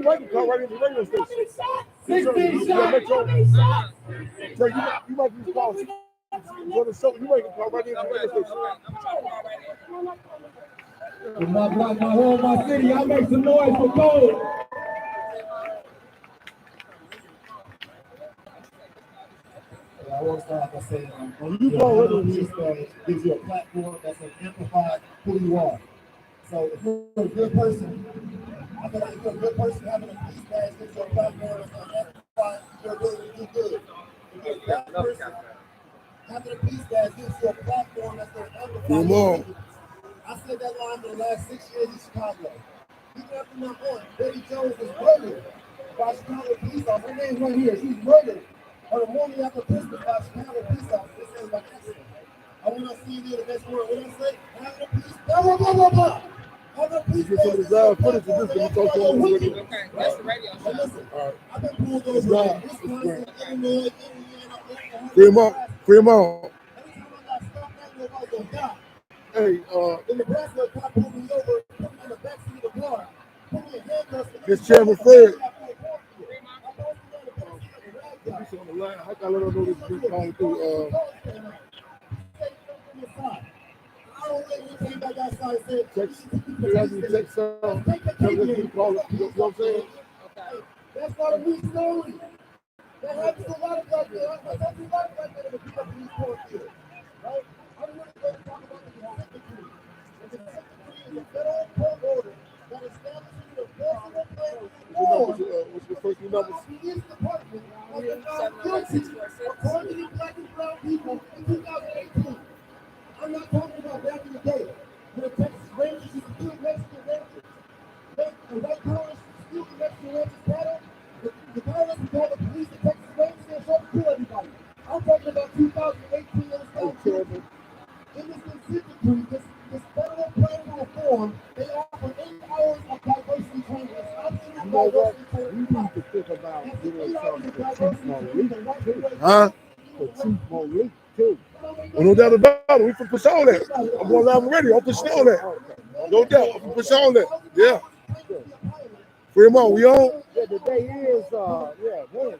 might can call right into the radio station. 16 shots. So you might be calling for the show. You might can call right into the radio station. If my block, my home, my city, y'all make some noise for gold. I want to start by saying, on you go on this stage gives you a platform that's an amplified who you are. So if you're a good person, I feel like if you're a good person, having a peace badge gives you a platform that's going to amplify your ability to do good. If you're a bad person, having a peace badge gives you a platform that's going to amplify your ability. I said that line for the last 6 years in Chicago. Even after my aunt, Betty Jones, was murdered by Chicago police officers. Her name's right here. She was murdered on the morning after Christmas by Chicago police officers. They said it was by accident. I want to see you the next word. What I say? Having a peace, blah, blah, blah, blah, blah. Having a peace, get some of the live footage of this when you talk to them. Okay, that's the radio show. Listen, All right. I've been pulled over in Wisconsin, Illinois, Indiana, Free them out. Free them out. Every time I got stopped, I knew I was going to die. Hey, In Nebraska, a cop pulled me over, put me in the backseat of the car, put me in handcuffs. this Chairman Fred. On the line. I got to let her know this is calling through. Text. You have to text her. Tell her to call it. You know what I'm saying? That's not a new story. That happens to a lot of black men. That's a lot of black men that have been up in these cornfields, right? I'm really going to talk about the consent decree. The consent decree is a federal court order that establishes the enforceable plan of What's your first few numbers? the police department has been found guilty of targeting black and brown people in 2018. I'm not talking about back in the day when the Texas Rangers used to kill Mexican Rangers. The white college steal the Mexican Rangers cattle. The violence would call the police the Texas Rangers and show to kill everybody. I'm talking about 2018 and it's not terrible. In this consent decree, this federal plan for reform, they offer 8 hours of diversity training. It's optional diversity training. You need to think about doing something for Chief Malik too. For Chief Malik too. Well, no doubt about it. We can push on that. I'm going live already. I'm pushing on that. No doubt. I'm going to push on that. Yeah. Free them on. We on? Yeah, the day is, when?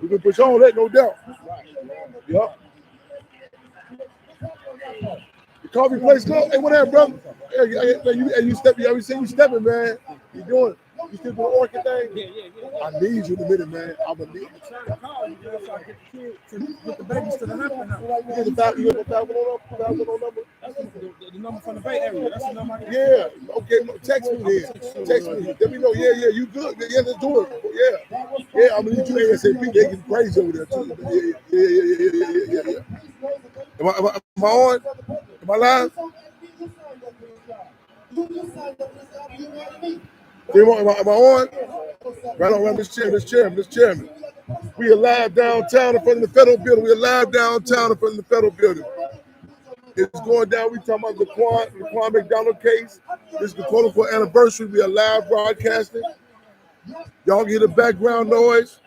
We can push on that, no doubt. Yep. The coffee place club. Hey, what up, brother? Hey, you stepping? I seen you stepping, man. You doing? You still doing orchid thing? Yeah. I need you in a minute, man. I'm gonna need you. Trying to call you, so I get the kids to get the babies to the hospital now. You get the 510 number? That's the number from the Bay Area. That's the number I get. Yeah. Okay. Text me then. Text me. Let me know. Yeah. You good? Yeah. Let's do it. Yeah. I'm gonna need you ASAP. They getting crazy over there too. Yeah. Am I on? Am I live? Am I on? Right on, Mr. Chairman. We are live downtown in front of the federal building. We are live downtown in front of the federal building. It's going down. We talking about the Quan McDonald case. This is the quote-unquote anniversary. We are live broadcasting. Y'all get the background noise.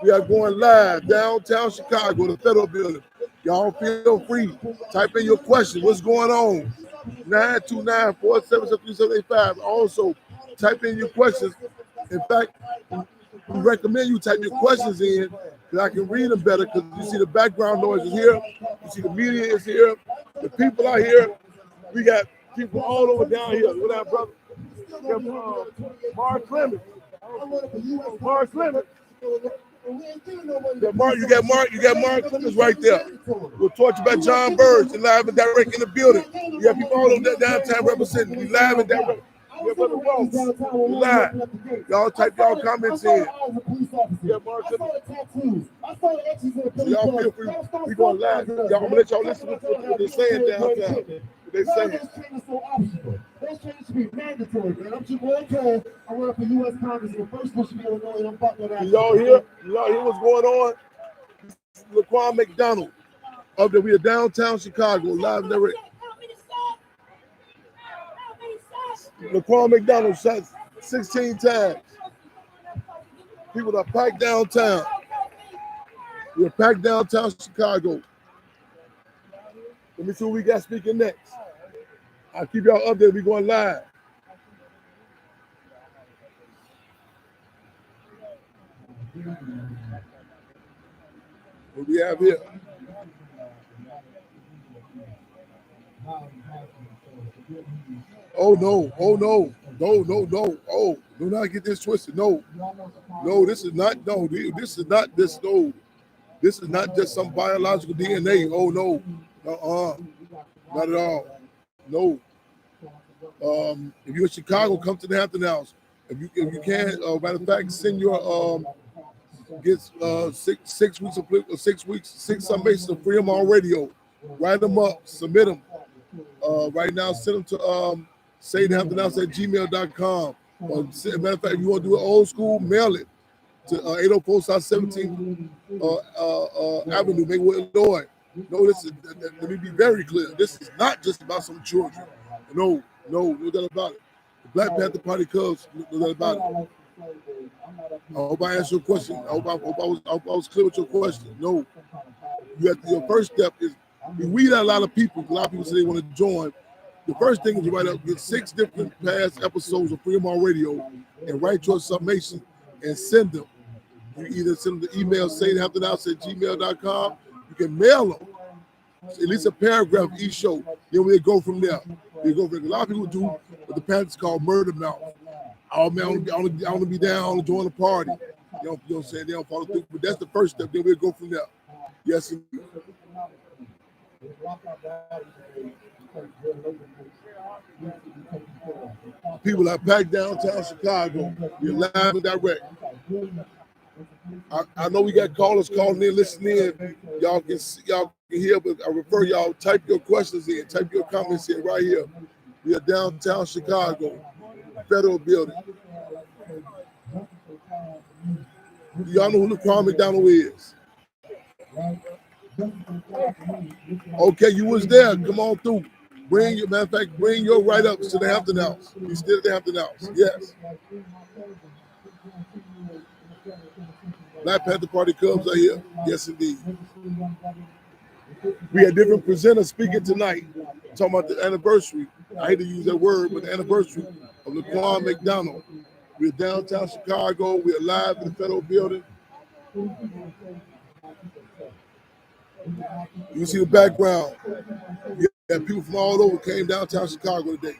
We are going live downtown Chicago, the federal building. Y'all feel free. Type in your question. What's going on? 929-477-3785. Also, type in your questions. In fact, we recommend you type your questions in because I can read them better because you see the background noise is here. You see the media is here. The people are here. We got people all over down here. What up, brother? Mark Clemens. Mark Clemens. You got Mark Clemens right there. We'll talk about John Burge and live and direct in the building. You got people all over that downtown representing. We live and direct. Yeah, brother Rose. We live. Y'all type y'all comments in. Yeah, Mark Clemens. So y'all feel free. We going live. Y'all gonna let y'all listen to what they're saying downtown. What they saying. Those changes should be mandatory, man. I'm Jamal Cole. I run for U.S. Congress in the first Bush bill, and I'm fucking with that. Y'all hear what's going on? Laquan McDonald. Up there, we are downtown Chicago, live and direct. Laquan McDonald shot 16 times. People are packed downtown. We're packed downtown Chicago. Let me see who we got speaking next. I'll keep y'all updated. We going live. What we have here? Oh no! Oh no! No! No! No! Oh, do not get this twisted. No, no, this is not. No, this is not this. No, this is not just some biological DNA. Oh no! Not at all. No. If you're in Chicago, come to the Hampton House. If you can, matter of fact, send your get 6 weeks of 6 summations of Freedom on Radio. Write them up, submit them. Right now, send them to saythehamptonhouse@gmail.com. Or matter of fact, if you want to do it old school, mail it to 804 South 17th Avenue, Maywood, Illinois. No, let me be very clear. This is not just about some children. No doubt about it. The Black Panther Party Cubs, no doubt about it. I hope I answered your question. I hope I was clear with your question. No, your first step is we weed out a lot of people. A lot of people say they want to join. The first thing is to write up, get 6 different past episodes of Freedom on Radio and write your summation and send them. You either send them the email, saythehamptonhouse@gmail.com. You can mail them. At least a paragraph each show. Then we go from there. A lot of people do what the Panthers call murder mouth. Oh man, I want to be down, I want to join the party. You know what I'm saying? They don't follow through. But that's the first step. Then we'll go from there. Yes, indeed. People are packed downtown Chicago. We're live and direct. I know we got callers calling in, listening in. Y'all can hear, but I refer y'all, type your questions in, type your comments in right here. We are downtown Chicago, Federal Building. Y'all know who Laquan McDonald is. Okay, you was there. Come on through. Matter of fact, bring your write-ups to the Hampton House. You still at the Hampton House. Yes. Black Panther Party Cubs are here. Yes, indeed. We had different presenters speaking tonight, talking about the anniversary. I hate to use that word, but the anniversary of Laquan McDonald. We're downtown Chicago. We're live in the Federal Building. You can see the background. We have people from all over came downtown Chicago today.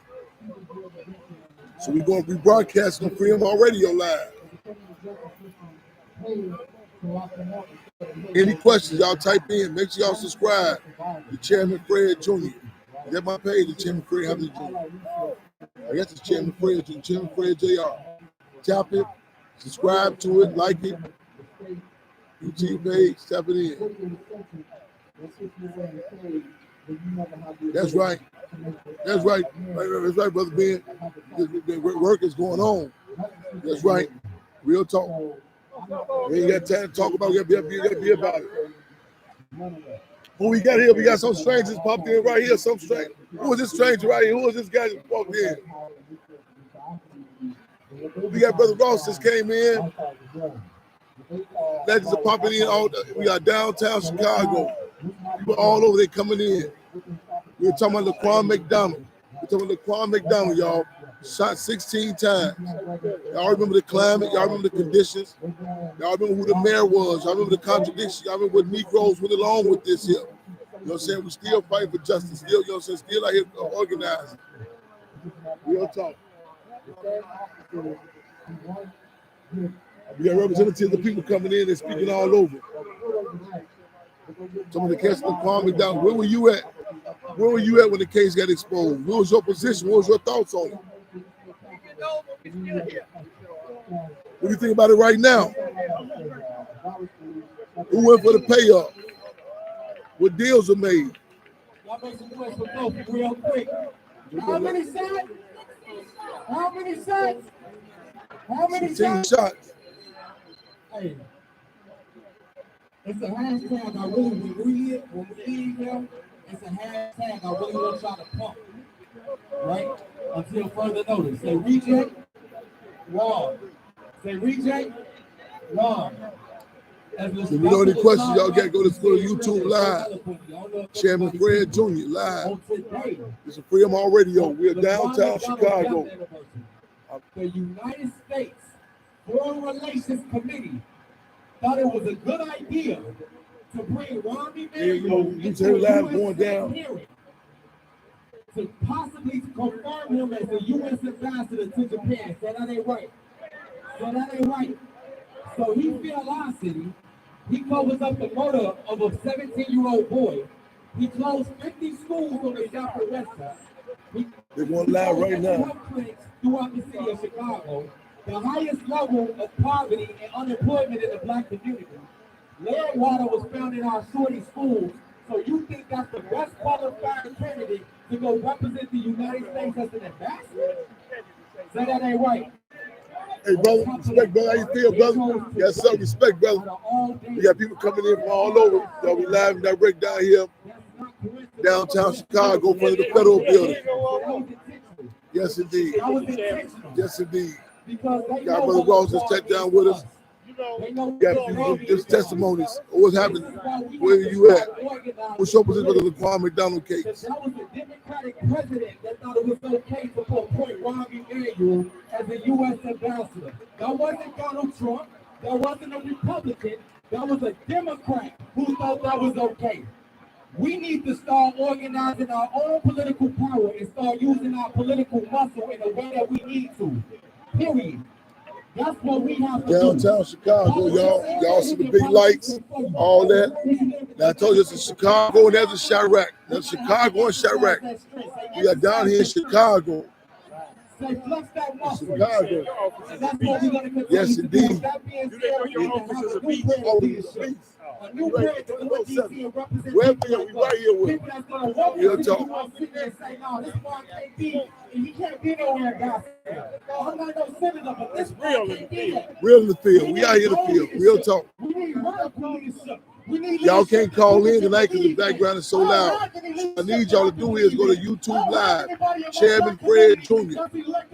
So we're going to be broadcasting on Freedom on Radio live. Any questions, y'all type in. Make sure y'all subscribe to Chairman Fred Jr. Is that my page, the Chairman Fred Hampton Jr.? I guess it's Chairman Fred Jr., Chairman Fred Jr. Tap it, subscribe to it, like it. YouTube page, tap it in. That's right. That's right. That's right, Brother Ben. The work is going on. That's right. Real talk. We ain't got time to talk about it. We got to be about it. Who we got here? We got some strangers popped in right here. Some stranger. Who is this stranger right here? Who is this guy that walked in? We got Brother Ross just came in. Legends are popping in. We got downtown Chicago. People all over there coming in. We're talking about Laquan McDonald. We're talking about Laquan McDonald, y'all. Shot 16 times. Y'all remember the climate. Y'all remember the conditions. Y'all remember who the mayor was. Y'all remember the contradictions. Y'all remember what Negroes went along with this here. You know what I'm saying? We still fighting for justice. Still, you know what I'm saying? Still out here organizing. Real talk. We got representatives of people coming in and speaking all over. Some of the cases of Laquan McDonald. Where were you at? Where were you at when the case got exposed? What was your position? What was your thoughts on it? What do you think about it right now? Who went for the payoff? What deals are made? Real quick. How many shots? How many shots? How many shots? Hey. It's a hashtag I really read it when we leave them. It's a hashtag I really want y'all to pump. Right? Until further notice. Say reject, wrong. Say reject, wrong. If you know any questions, y'all got to go to YouTube Live. Chairman Fred Jr. Live. This is Freedom On Radio. We're downtown Chicago. The United States Foreign Relations Committee thought it was a good idea to bring Romney Emanuel into Live the going down. hearing to possibly confirm him as the U.S. ambassador to Japan. So that ain't right. So he feel our city. He covers up the murder of a 17-year-old boy. He closed 50 schools on the South and West Side. They're going live right now. Throughout the city of Chicago, the highest level of poverty and unemployment in the black community. Lead water was found in our shorty schools. So you think that's the best qualified candidate to go represent the United States as an ambassador? So that ain't right. Hey, brother, respect, brother. How you feel, brother? Yes, sir. Respect, brother. We got people coming in from all over. Y'all be live and direct down here, downtown Chicago, in front of the federal building. Yes, indeed. Yes, indeed. Got Brother Ross just sat down with us. Got people just testimonies. What's happening? Where are you at? What's your position with the Laquan McDonald case? That was a Democratic president that thought it was okay to appoint Romney Emanuel as a U.S. ambassador. That wasn't Donald Trump. That wasn't a Republican. That was a Democrat who thought that was okay. We need to start organizing our own political power and start using our political muscle in the way that we need to. Period. That's what we have to downtown Chicago, y'all see the big lights, all that. Now I told you it's in Chicago and there's a Chirac. There's Chicago and Chirac. We are down here in Chicago. Chicago. Yes, indeed. Wherever we right here with real talk. He can't be nowhere, guys. I'm not no senator, but this real in the field. Real in the field. We out here in the field. Real talk. Y'all can't call in tonight because the background is so loud. I need y'all to do is go to YouTube Live. Chairman Fred Jr.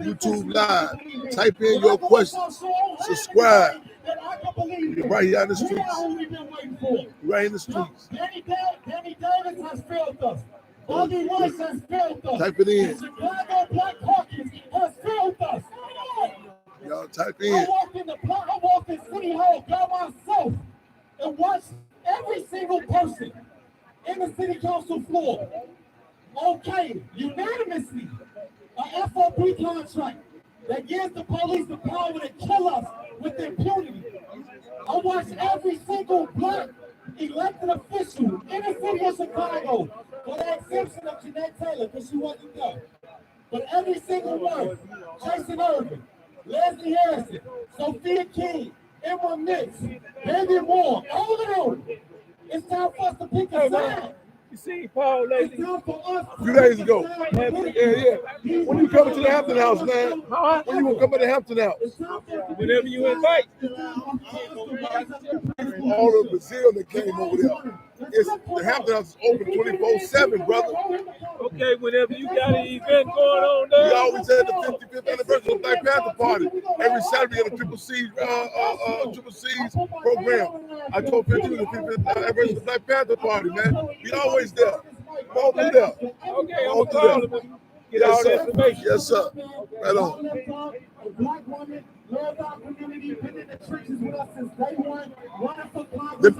YouTube Live. Type in your questions. Subscribe. You're right here in the streets. Right in the streets. Danny Davis has failed us. Bobby Rice has failed us. Type it in. Chicago Black Caucus has failed us. Y'all type in. I walked in City Hall by myself and watched every single person in the city council floor. Okay, unanimously, an FOP contract that gives the police the power to kill us with impunity. I watched every single black elected official in the city of Chicago, with the exception of Jeanette Taylor, because she wasn't there. But every single one, Jason Irvin, Leslie Harrison, Sophia King, Emma Nix, David Moore, all of them. It's time for us to pick a side. You see Paul lately? It's time for us. A few days ago. Yeah. When you coming to the Hampton House, man? Huh? When you gonna come to the Hampton House? Whenever you invite. All of Brazil that came over there. The Hampton House is open 24/7, brother. Okay, whenever you got an event going on there. We always had the 55th anniversary of Black Panther Party. Every Saturday at the Triple C's program. I told 50 the 55th anniversary of the Black Panther Party, man. We always there. All through there. Okay, I'm going to call him. Get all the information. Yes, sir. Right on. Black woman, love our community, been in the trenches with us since day one.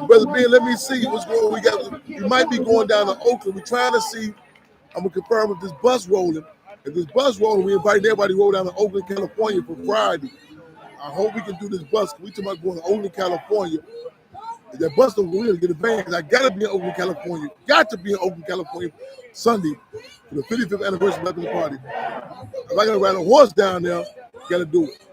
Brother Ben, let me see what's going on. We might be going down to Oakland. We're trying to see. I'm going to confirm if this bus rolling. If this bus rolling, we invite everybody to roll down to Oakland, California for Friday. I hope we can do this bus. We talking about going to Oakland, California. If that bus don't go, we're going to get advanced. I got to be in Oakland, California. Got to be in Oakland, California Sunday for the 55th anniversary of Black Panther Party. If I got to ride a horse down there, got to do it.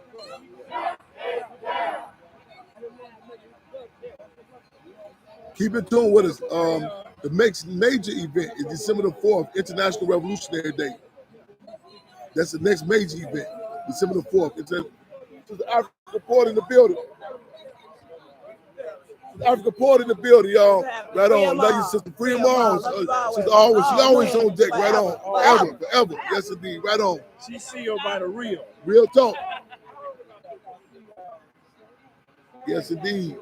Keep in tune with us. The next major event is December the 4th, International Revolutionary Day. That's the next major event, December the 4th. It's the Africa Port in the building. Africa Port in the building, y'all. Right on. Love you, Sister Freedom Arms. She's always on deck. Right on. Forever. Yes, indeed. Right on. She see you by the real. Real talk. Yes, indeed.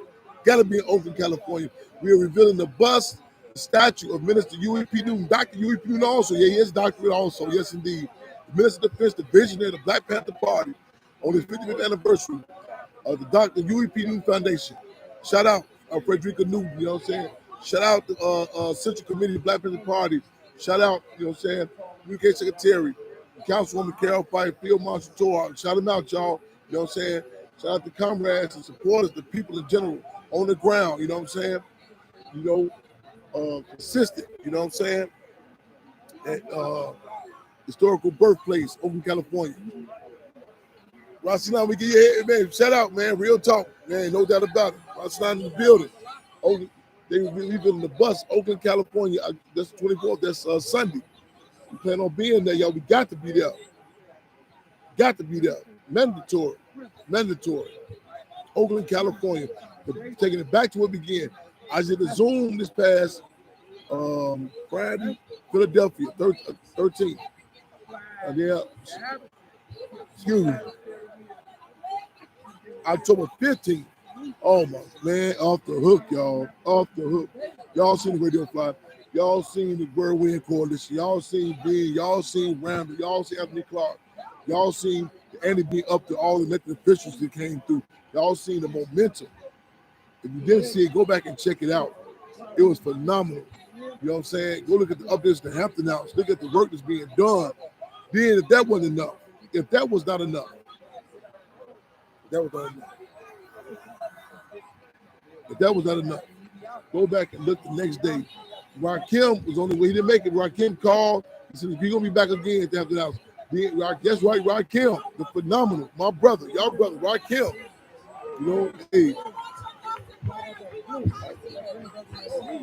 Got to be in Oakland, California. We are revealing the bust, the statue of Minister U.E.P. Newton. Dr. U.E.P. Newton also. Yeah, he is doctorate also. Yes, indeed. The Minister of Defense, the visionary of the Black Panther Party on his 55th anniversary of the Dr. U.E.P. Newton Foundation. Shout out Frederica Newton, you know what I'm saying? Shout out the Central Committee of the Black Panther Party. Shout out, you know what I'm saying, UK Secretary, Councilwoman Carol Fife, Field Marshal Torr. Shout them out, y'all. You know what I'm saying? Shout out to comrades and supporters, the people in general on the ground, you know what I'm saying? You know, consistent, you know what I'm saying? At historical birthplace, Oakland, California. Rossi, we give you a man. Shout out, man. Real talk, man. No doubt about it. Rossi in the building. They will be leaving the bus, Oakland, California. That's the 24th. That's Sunday. We plan on being there, y'all. We got to be there. Got to be there. Mandatory. Mandatory. Oakland, California. But taking it back to where we began. I did a Zoom this past Friday, Philadelphia, 13th. Yeah. Excuse me. October 15th. Oh my man, off the hook, y'all. Off the hook. Y'all seen the radio fly. Y'all seen the Whirlwind Coalition. Y'all seen Ben. Y'all seen Randall. Y'all seen Anthony Clark. Y'all seen Andy B up to all the elected officials that came through. Y'all seen the momentum. If you didn't see it, go back and check it out. It was phenomenal. You know what I'm saying? Go look at the updates to Hampton House. Look at the work that's being done. Then if that wasn't enough, if that was not enough, if that was not enough, go back and look the next day. Rakim was on the way. He didn't make it. Rakim called. He said, "You're going to be back again at the Hampton House." That's right, Rakim, the phenomenal, my brother, y'all brother, Rakim. You know, hey.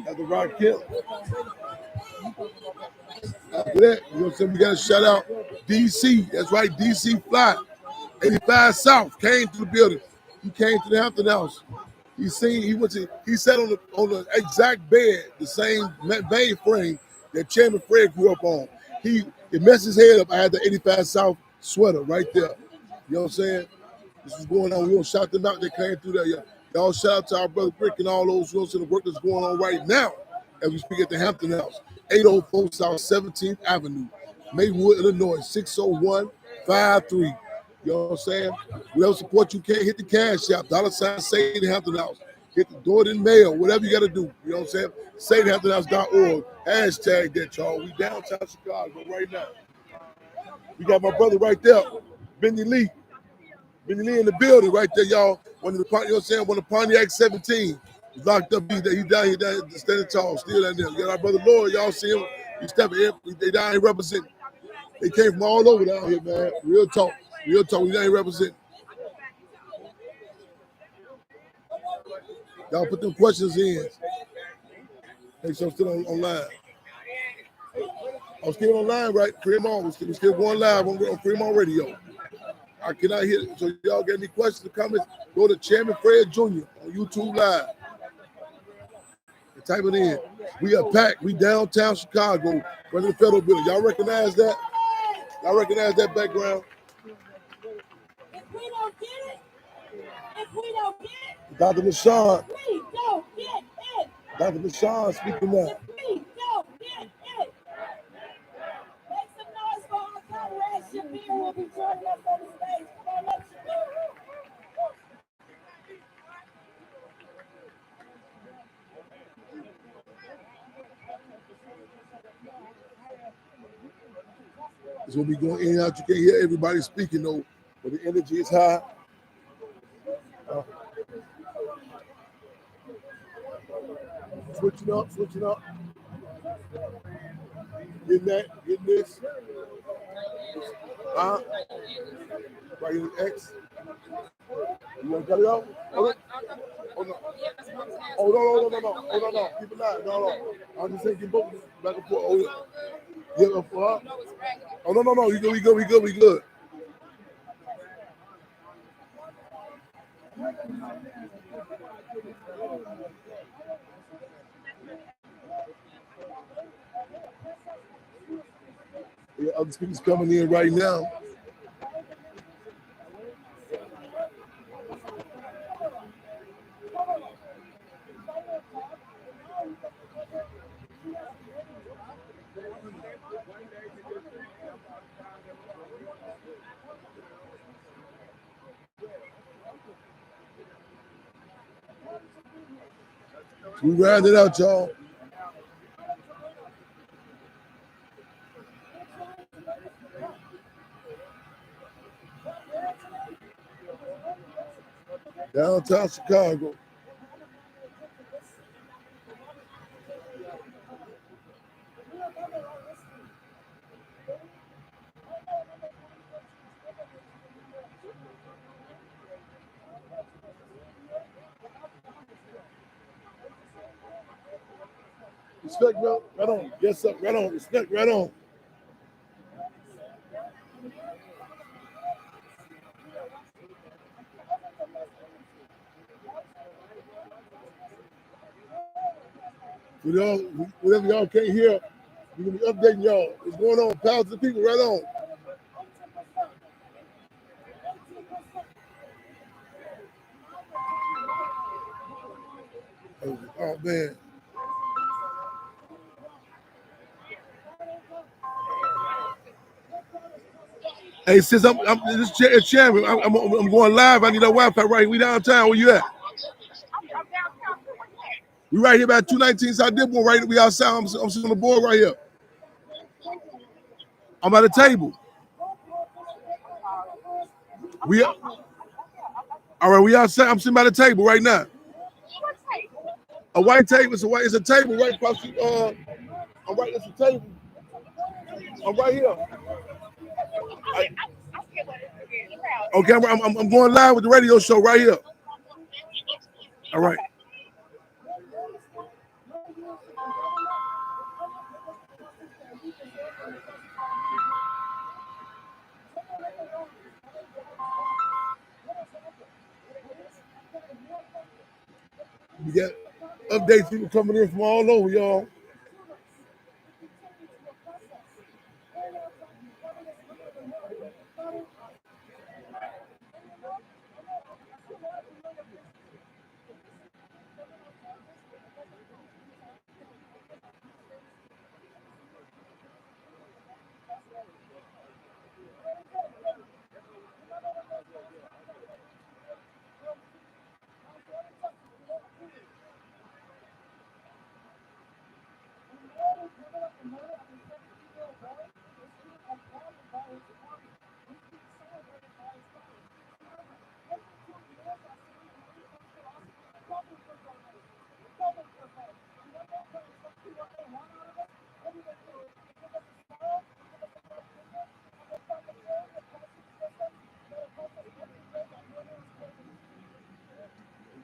After Rakim. After that, you know what I'm saying? We got to shout out DC. That's right, DC Fly. 85 South came to the building. He came to the Hampton House. He sat on the exact bed, the same vein frame that Chairman Fred grew up on. It messed his head up. I had the 85 South sweater right there. You know what I'm saying? This is going on. We gonna shout them out. They came through there. Y'all shout out to our brother Brick and all those, you know, the work that's going on right now as we speak at the Hampton House, 804 South 17th Avenue, Maywood, Illinois, 60153. You know what I'm saying? Whatever support you can, hit the cash app, $ say the Hampton House. Hit the door in the mail, whatever you got to do. You know what I'm saying? SayTheHamptonHouse.org. Hashtag that, y'all. We downtown Chicago right now. We got my brother right there, Benny Lee. Benny Lee in the building right there, y'all. One of the, you know what I'm saying? One of the Pontiac 17. He's locked up. He's down here, standing tall, still down there. We got our brother Lloyd. Y'all see him? He's stepping in. They down here representing. They came from all over down here, man. Real talk. Real talk. We down here representing. Y'all put them questions in. Make sure I'm still online. I'm still online, right? Fremont. We're still going live on Fremont Radio. I cannot hear it. So y'all got any questions or comments, go to Chairman Fred Jr. on YouTube Live. And type it in. We are packed. We downtown Chicago, front of the federal building. Y'all recognize that? Y'all recognize that background? If we don't get it, Dr. LaShawn. we don't get it. Dr. LaShawn speaking now. If we don't get it. Make some noise for our comrade Shabir will be joining us on the stage. Come on, let's Shabir. It's gonna be going in and out. You can't hear everybody speaking though, but the energy is high. Switching up. Getting that, getting this. Right in the X. You want to cut it off? Oh, no. Oh, no. Keep it live. No. I'm just thinking both back and forth. Oh, yeah. Oh, no. We good. Yeah, other speakers coming in right now. We ran it out, y'all. Downtown Chicago. Respect, bro. Right on. Yes, sir. Right on. Respect, right on. Whatever y'all can't hear, we're going to be updating y'all. What's going on? Power to the people, right on. Oh, man. Hey, sis, I'm this chairman. I'm going live. I need that Wi-Fi right here. We downtown. Where you at? We right here about 219 South Dearborn. Right, we outside. I'm sitting on the board right here. I'm at a table. We all right. We outside. I'm sitting by the table right now. A white table. It's a table right across the. I'm right. It's a table. I'm right here. Okay, I'm going live with the radio show right here. All right. We got updates, people coming in from all over, y'all.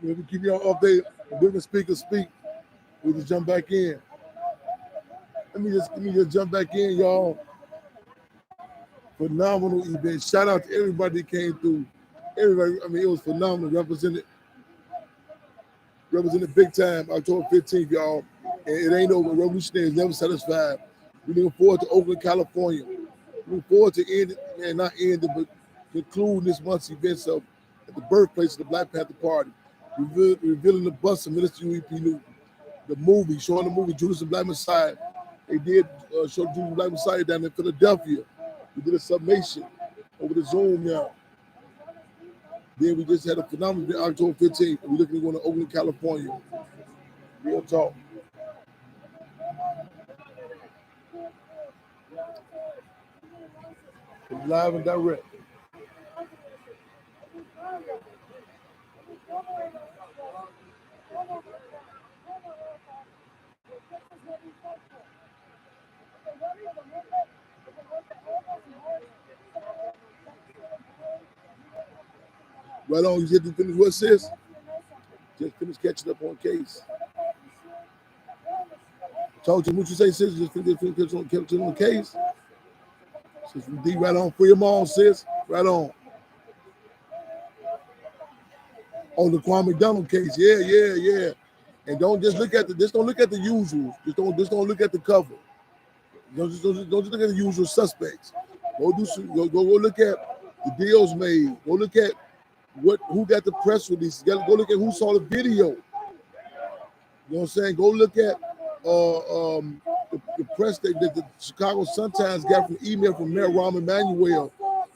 We'll keep y'all updated. Different speakers speak. We just jump back in. Let me just jump back in, y'all. Phenomenal event. Shout out to everybody that came through. Everybody, I mean, it was phenomenal. Represented big time. October 15th, y'all. And it ain't over. Revolutionary is never satisfied. We're looking forward to Oakland, California. Looking forward to not ending, but concluding this month's events at the birthplace of the Black Panther Party. Revealing the bust of Minister U.E.P. Newton. The movie, showing the movie Judas and Black Messiah. They did show Judas and Black Messiah down in Philadelphia. We did a summation over the Zoom now. Then we just had a phenomenal event October 15th. We're looking to go to Oakland, California. Real talk. Live and direct. Right on, you just finish what, sis? Just finish catching up on case. Talk to what you say, sis. Just finish on the case. Sis, we right on. Free them all, sis. Right on. On the Kwame McDonald case, yeah. And don't just look at don't look at the usuals. Just don't look at the cover. Don't just look at the usual suspects. Go look at the deals made. Go look at who got the press release. Go look at who saw the video. You know what I'm saying? Go look at the press that the Chicago Sun-Times got from email from Mayor Rahm Emanuel.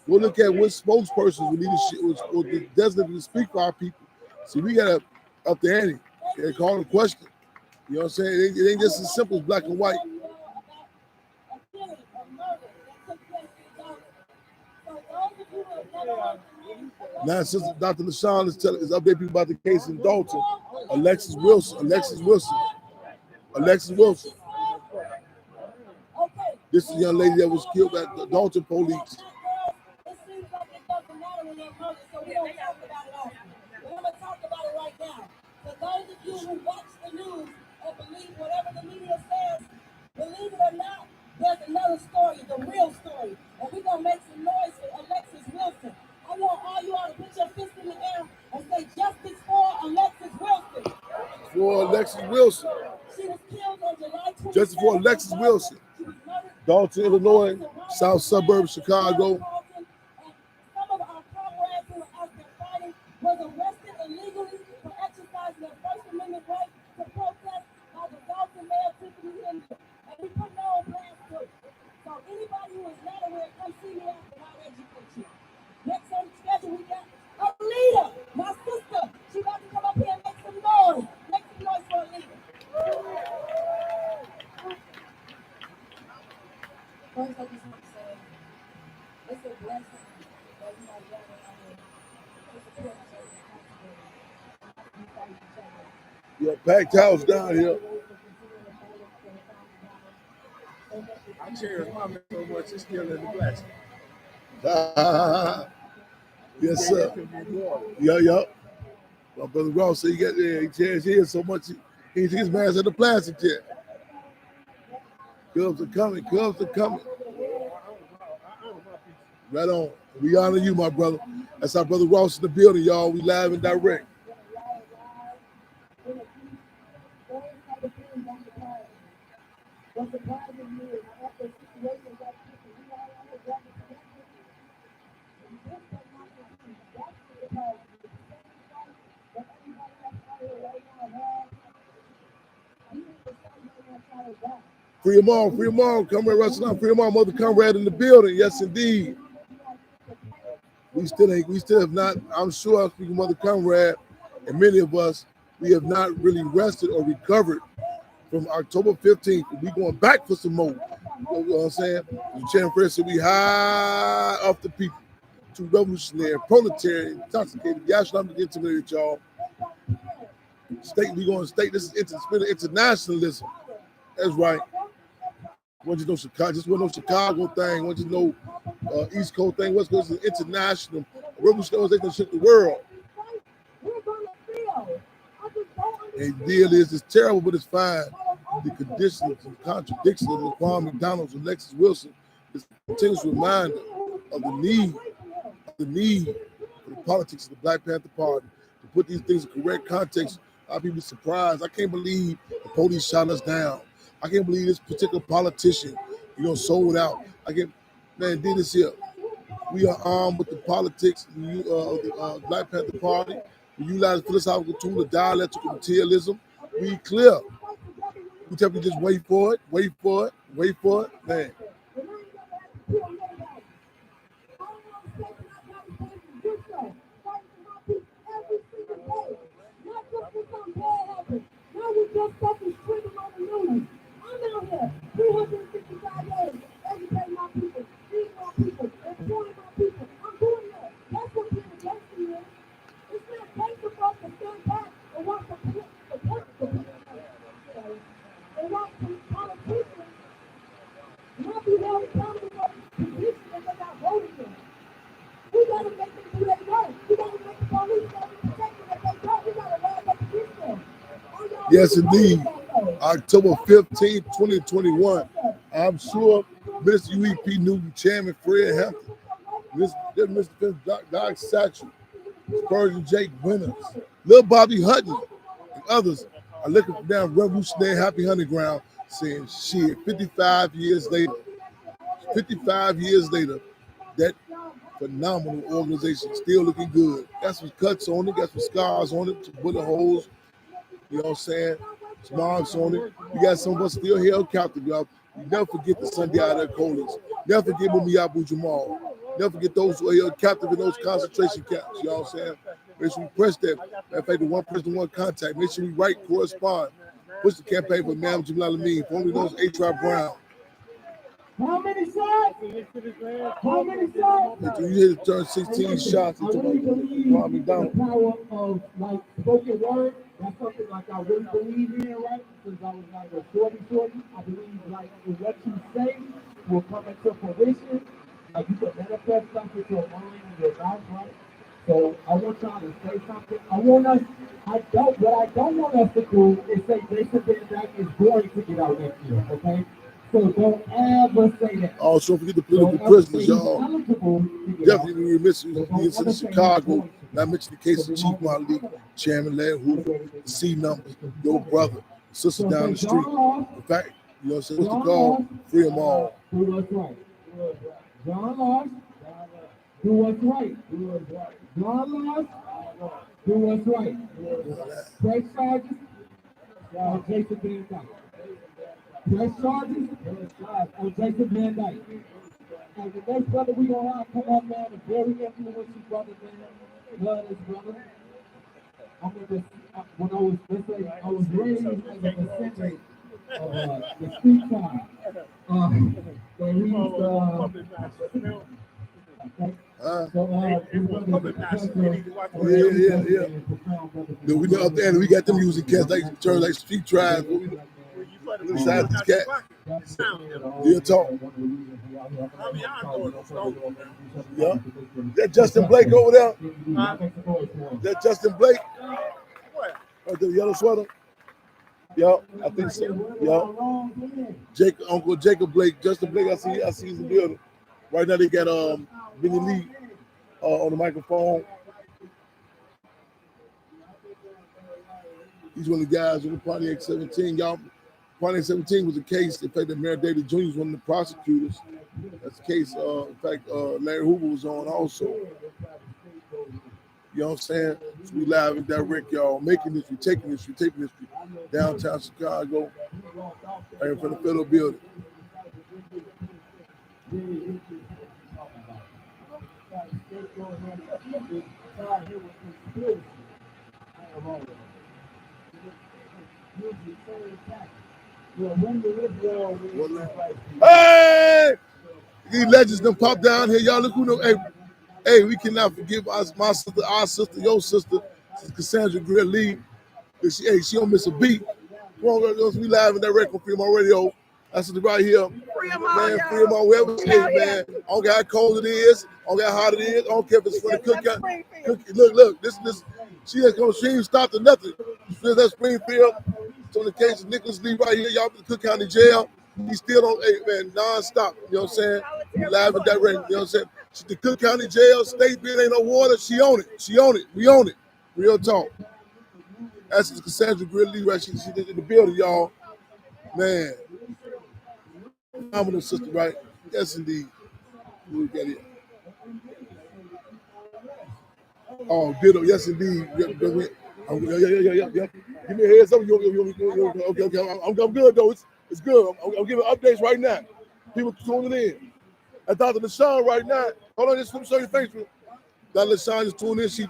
Go look at what spokespersons we designated to speak for our people. See, we got to up the ante. They call the question. You know what I'm saying? It ain't just as simple as black and white. Now, Sister Dr. LaShawn is updating people about the case in Dalton. Alexis Wilson. This is a young lady that was killed at the Dalton police. It seems like it doesn't matter when they're murdered, so we don't talk about it often. But I'm going to talk about it right now. For those of you who watch the news and believe whatever the media says, believe it or not, there's another story, the real story. And we're going to make some noise for Alexis Wilson. I want all you all to put your fist in the air and say justice for Alexis Wilson. For Alexis Wilson. She was killed on July 27th. Justice for Alexis Wilson. Dalton, Illinois, south suburb of Chicago. Some of our comrades who were out there fighting was arrested illegally for exercising their First Amendment right to protest by the Dalton Mayor Tiffany Henry. And we put no plans to it. So anybody who is not aware, come see me after and I'll educate you. Next on the schedule, we got Alita, my sister. She about to come up here and make some noise. Make some noise for Alita. First, I just want to say, it's a blessing that we are gathered out here to support each other. Yeah, packed house down here. I cherish my man so much, it's still in the blessing. Yes, sir. Yeah. My brother Ross said he got there. He cherished his so much. He took his man at the plastic yet. Cubs are coming. Right on. We honor you, my brother. That's our brother Ross in the building, y'all. We live and direct. Free them all. Comrade Russell, free them all. Mother Comrade in the building. Yes, indeed. We still have not, I'm sure, speaking Mother Comrade, and many of us, we have not really rested or recovered from October 15th. We going back for some more. You know what I'm saying? The Chairman Fresh said we high off the people. Too revolutionary, proletarian, intoxicated. Y'all should not get intimidated, y'all. We going to state. This is internationalism. That's right. Want you to know Chicago? Just want to know Chicago thing. Want you to know East Coast thing. West Coast is international. Revolutionary organization that shook the world. And the deal is, it's terrible, but it's fine. The conditions and contradictions of Laquan McDonald's and Alexis Wilson is a continuous reminder of the need for the politics of the Black Panther Party to put these things in correct context. A lot of people are surprised. I can't believe the police shot us down. I can't believe this particular politician, sold out. Did this here. We are armed with the politics of the Black Panther Party. We utilize the philosophical tool of dialectical materialism. We clear. We tell people just wait for it. Man. I'm out here 365 days, educating my people, feeding my people, employing my people. I'm doing that. That's what being a gangster is. It's not gangster for us to stand back and watch the politicians and watch some politicians not be held accountable for the position that they got voted in. We got to make them do their work. We got to make the police protect them if they don't. We got to rise up against them. Yes, indeed. October 15th, 2021. I'm sure Mr. UEP Newton, Chairman Fred Hampton, Mr. Doc Satchel, Spurgeon Jake Winners, Lil Bobby Hutton, and others are looking for down revolutionary happy hunting ground, saying, shit, 55 years later, that phenomenal organization still looking good. Got some cuts on it, got some scars on it, some bullet holes, you know what I'm saying? Some marks on it. You got some of us still held captive, y'all. You never forget the Sunday out of Colas. Never forget Mumia Abu Jamal. Never forget those who are held captive in those concentration camps. You know what I'm saying? Make sure we press that. In fact, the one person, one contact. Make sure we write, correspond. Push the campaign for Madam Jamila Amin, formerly known as A-Trap Brown. How many shots? How many shots? If you hit turn 16 shots, I it's really about believe Ron the McDonald. power of like spoken word. That's something like I really believe in, right? Since I was like a shorty. I believe like in what you say will come into fruition. Like you can manifest something with your mind and your mouth, right? So I want y'all to say something. What I don't want us to do is say Jason Van Dyke is going to get out next year, okay? So don't ever say that. Also, forget the Don't political ever say prisoners, he's y'all. eligible to get out. Definitely we miss the city of Chicago. Not mention the case of Chief Malik, Chairman Larry Hoover, the C numbers, your brother, sister down the street. In fact, you know what I'm saying? What's the call? Free them all. Do what's right. John Lost, do what's right. John Lost, do what's right. Press charges on Jason Van Dyke. Press charges on Jason Van Dyke. And the next brother we gonna have come up, man, a very influential brother, man. Love this brother. When I was, let's say, I was raised as a descendant of the street tribe. So he's, Yeah. We know up there, and we got them using cats like terms like street tribe. Besides this cat, real talk. Yeah, that Justin Blake over there. That Justin Blake. The yellow sweater. Yeah, I think so. Yeah. Uncle Jacob Blake, Justin Blake. I see he's in the building. Right now they got Benny Lee on the microphone. He's one of the guys on the Pontiac 17. Y'all, Pontiac 17 was a case. In fact, that Mayor David Jr. was one of the prosecutors. That's the case. In fact, Larry Hoover was on also. You know what I'm saying? So we live and direct, y'all. Making history, taking history, taping history. Downtown Chicago, right in front of the federal building. Hey! These legends done pop down here, y'all. Look who know. Hey, we cannot forgive my sister, our sister, your sister, Cassandra Greer Lee. She don't miss a beat. Come on, we live and direct on Fremont Radio. That's it right here. Man, free them all, wherever it is, man. I don't care how cold it is. I don't care how hot it is. I don't care if it's for the cookout. Look, this. She ain't stopped at nothing. That's Springfield. It's on the case of Nicholas Lee right here. Y'all in the Cook County Jail. He still on, non-stop. You know what I'm saying? Live and direct. You know what I'm saying? The Cook County Jail, state bill, ain't no water. She own it. We own it. Real talk. That's Cassandra Greer Lee right. She did in the building, y'all. Man. Phenomenal sister, right? Yes, indeed. We get it. Oh, ditto. Yes, indeed. Yeah. Give me a heads up. Okay. I'm good, though. It's good. I'm giving updates right now. People tuning in. At Dr. LaShawn right now. Hold on, just let me show you Facebook. Dr. LaShawn is tuning in. She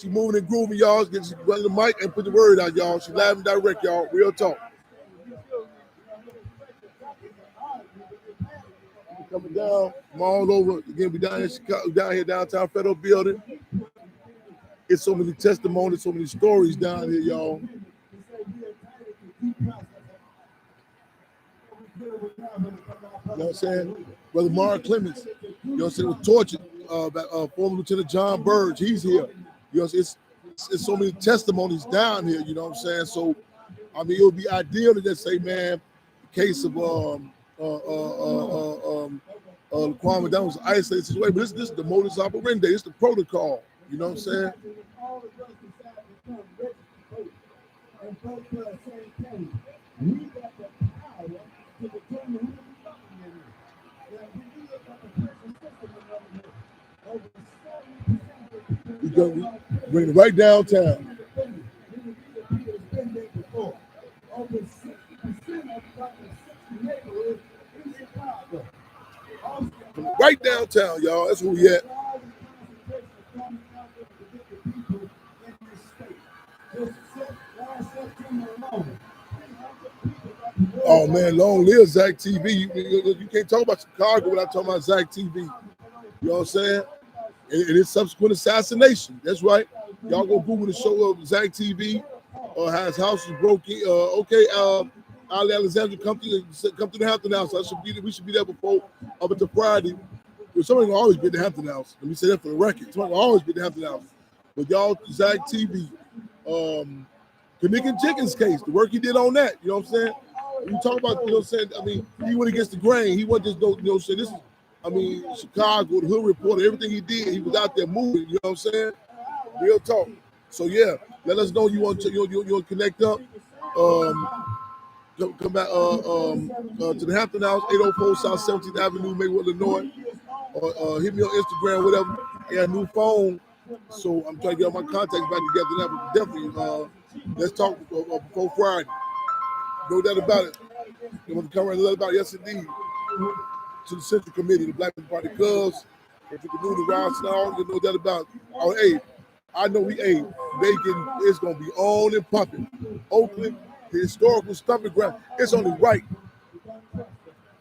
moving and grooving, y'all. She running the mic and put the word out, y'all. She live and direct, y'all. Real talk. Coming down from all over. Again, we down in Chicago, down here downtown Federal Building. It's so many testimonies, so many stories down here, y'all. You know what I'm saying? Brother Mark Clemens, you know what I'm saying, was tortured. Former Lieutenant John Burge, he's here. You know, it's so many testimonies down here, you know what I'm saying? So, I mean, it would be ideal to just say, man, the case of Kwame McDonald was an isolated situation, but this is the modus operandi, it's the protocol, you know what I'm saying? We're going to bring it right downtown. Right downtown, y'all. That's where we at. Oh man, long live Zach TV. You can't talk about Chicago without talking about Zach TV. You know what I'm saying? And it's subsequent assassination. That's right. Y'all go Google the show of Zach TV. How his house was broken. Ali Alexander come to the Hampton House. We should be there before up until Friday. Somebody will always be at the Hampton House. Let me say that for the record. Somebody will always be at the Hampton House. But y'all, Zach TV, Kanick Jenkins case, the work he did on that, you know what I'm saying? When you talk about, you know what I'm saying? I mean, he went against the grain. He wasn't just, you know, say this is, I mean, Chicago, the Hood Reporter, everything he did, he was out there moving, you know what I'm saying? Real talk. So yeah, let us know you want to connect up. Come back to the Hampton House, 804 South 17th Avenue, Maywood, Illinois. Or hit me on Instagram, whatever. I got a new phone, so I'm trying to get all my contacts back together now. But definitely, let's talk before Friday. No doubt about it. You want to come around and let about it? Yes, indeed. To the Central Committee, the Black Party Cubs. If you can do the rounds now, you no doubt about it. Oh, hey, I know Bacon is going to be on and pumping. Oakland, the historical stomping ground. It's only right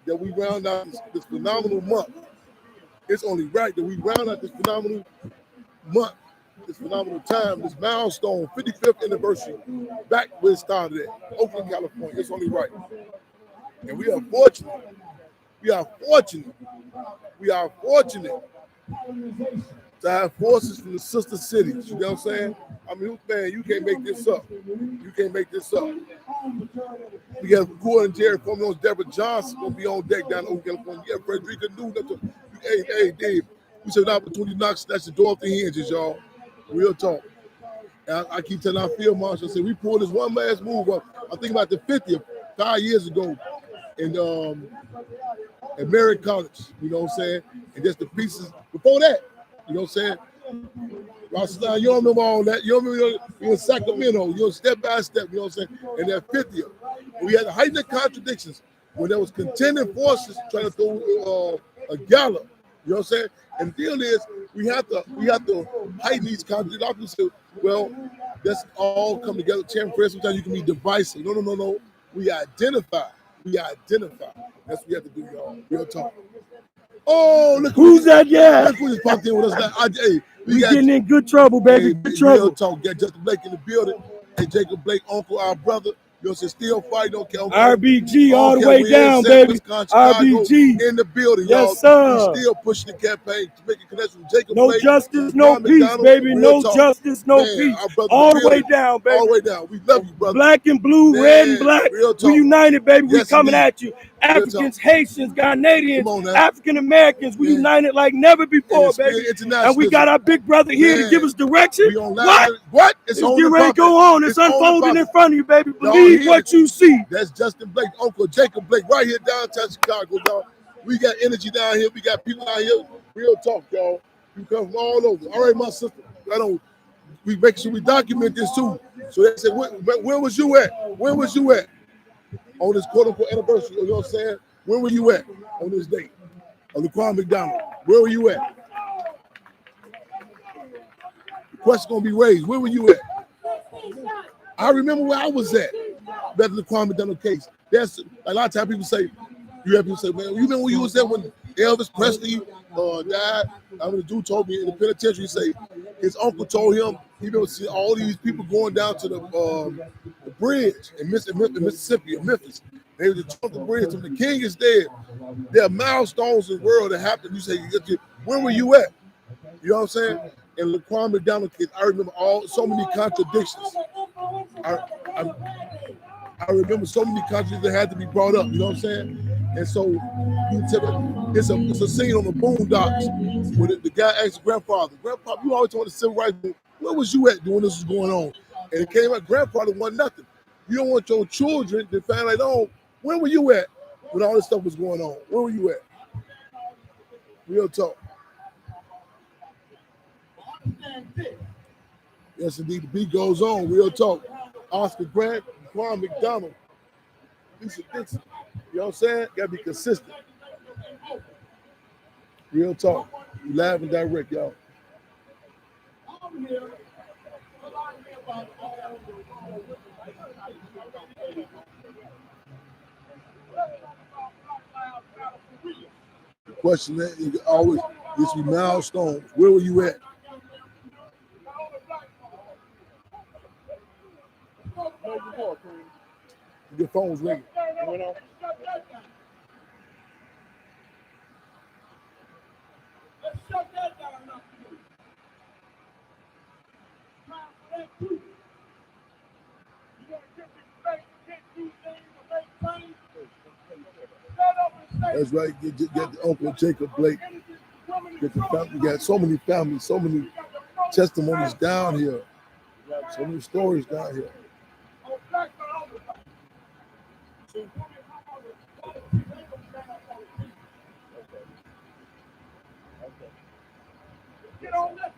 that we round out this phenomenal month. It's only right that we round out this phenomenal month, this phenomenal time, this milestone, 55th anniversary, back where it started at, Oakland, California. It's only right. And we are fortunate. We are fortunate. We are fortunate to have forces from the sister cities. You know what I'm saying? I mean, man, you can't make this up. You can't make this up. We got Gordon Jerry Formula, Deborah Johnson going to be on deck down in Oakland, California. Yeah, Frederica Newton. Hey, Dave, we said an opportunity to snatch the door off the hinges, y'all. Real talk. And I keep telling our field marshal, I said, we pulled this one last move up. I think about the 50th, 5 years ago, at Merritt College, you know what I'm saying? And just the pieces before that, you know what I'm saying? Rosalind, you don't remember all that. You don't remember you're in Sacramento, you're step by step, you know what I'm saying? And that 50th, we had heightened contradictions when there was contending forces trying to throw a gallop, you know what I'm saying? And the deal is we have to heighten these contradictions. Say, well, let's all come together. Chairman Fred, sometimes you can be divisive. No. We identify. That's what we have to do, y'all. Real talk. Oh, look who's that? Yeah, look who just popped in with us now. Hey, we getting in good trouble, baby. Hey, Good trouble. Real talk. Got Justin Blake in the building. Hey, Jacob Blake, uncle, our brother. You know, still fighting. Don't care. RBG all the way down, baby. RBG in the building, yes, y'all. sir. We still pushing the campaign to make a connection with Jacob No Blake. justice, no peace, McDonald, baby. No talk. justice, no Man, peace. our brother All the way building. down, baby. All the way down. We love you, brother. Black and blue, Man, red and black. real talk. We united, baby. Yes, we coming indeed. at you. Africans, Haitians, Ghanaians, now. African Americans. We united like never before, baby. And we got our big brother here to give us direction. What? It's getting ready to go on. It's unfolding in front of you, baby. Believe what you see. That's Justin Blake, Uncle Jacob Blake, right here downtown Chicago, y'all. We got energy down here. We got people out here. Real talk, y'all. You come from all over. All right, my sister. We make sure we document this too. So they said, where was you at? Where was you at on this quote unquote anniversary? You know what I'm saying? Where were you at on this date? On Laquan McDonald. Where were you at? The question gonna be raised. Where were you at? I remember where I was at. Back in the Laquan McDonald case. That's a lot of times people say, you have people say, man, you remember where you was at when Elvis Presley died? I mean, the dude told me in the penitentiary, say his uncle told him he don't see all these people going down to the bridge in Mississippi, in Memphis. They would jump the bridge when the king is dead. There are milestones in the world that happen. You say, where were you at? You know what I'm saying? In the Laquan McDonald case, I remember so many contradictions. I remember so many contradictions that had to be brought up. You know what I'm saying? And so it's a scene on the Boondocks where the guy asked grandfather, "Grandpa, you always told the civil rights movement. Where was you at when this was going on?" And it came out, grandfather wasn't nothing. You don't want your children to find out, oh, where were you at when all this stuff was going on? Where were you at? Real talk. Yes, indeed. The beat goes on. Real talk. Oscar Grant, Laquan McDonald, Lisa Dixon. You know what I'm saying? Gotta be consistent. Real talk. We live and direct, y'all. question that you always used to be milestones. Where were you at? Your phone's ringing. That's right. Get Uncle Jacob Blake. Get the family. We got so many families, so many testimonies down here, so many stories down here. Get on this.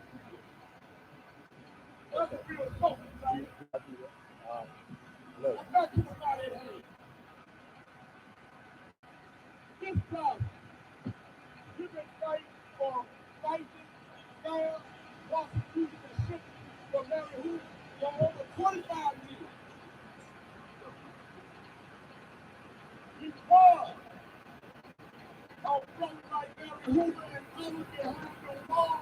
This time, you've been fighting for license, scam, prosecution, and shit for Larry Hoover for over 25 years. You called on brothers like Larry Hoover and others behind the wall.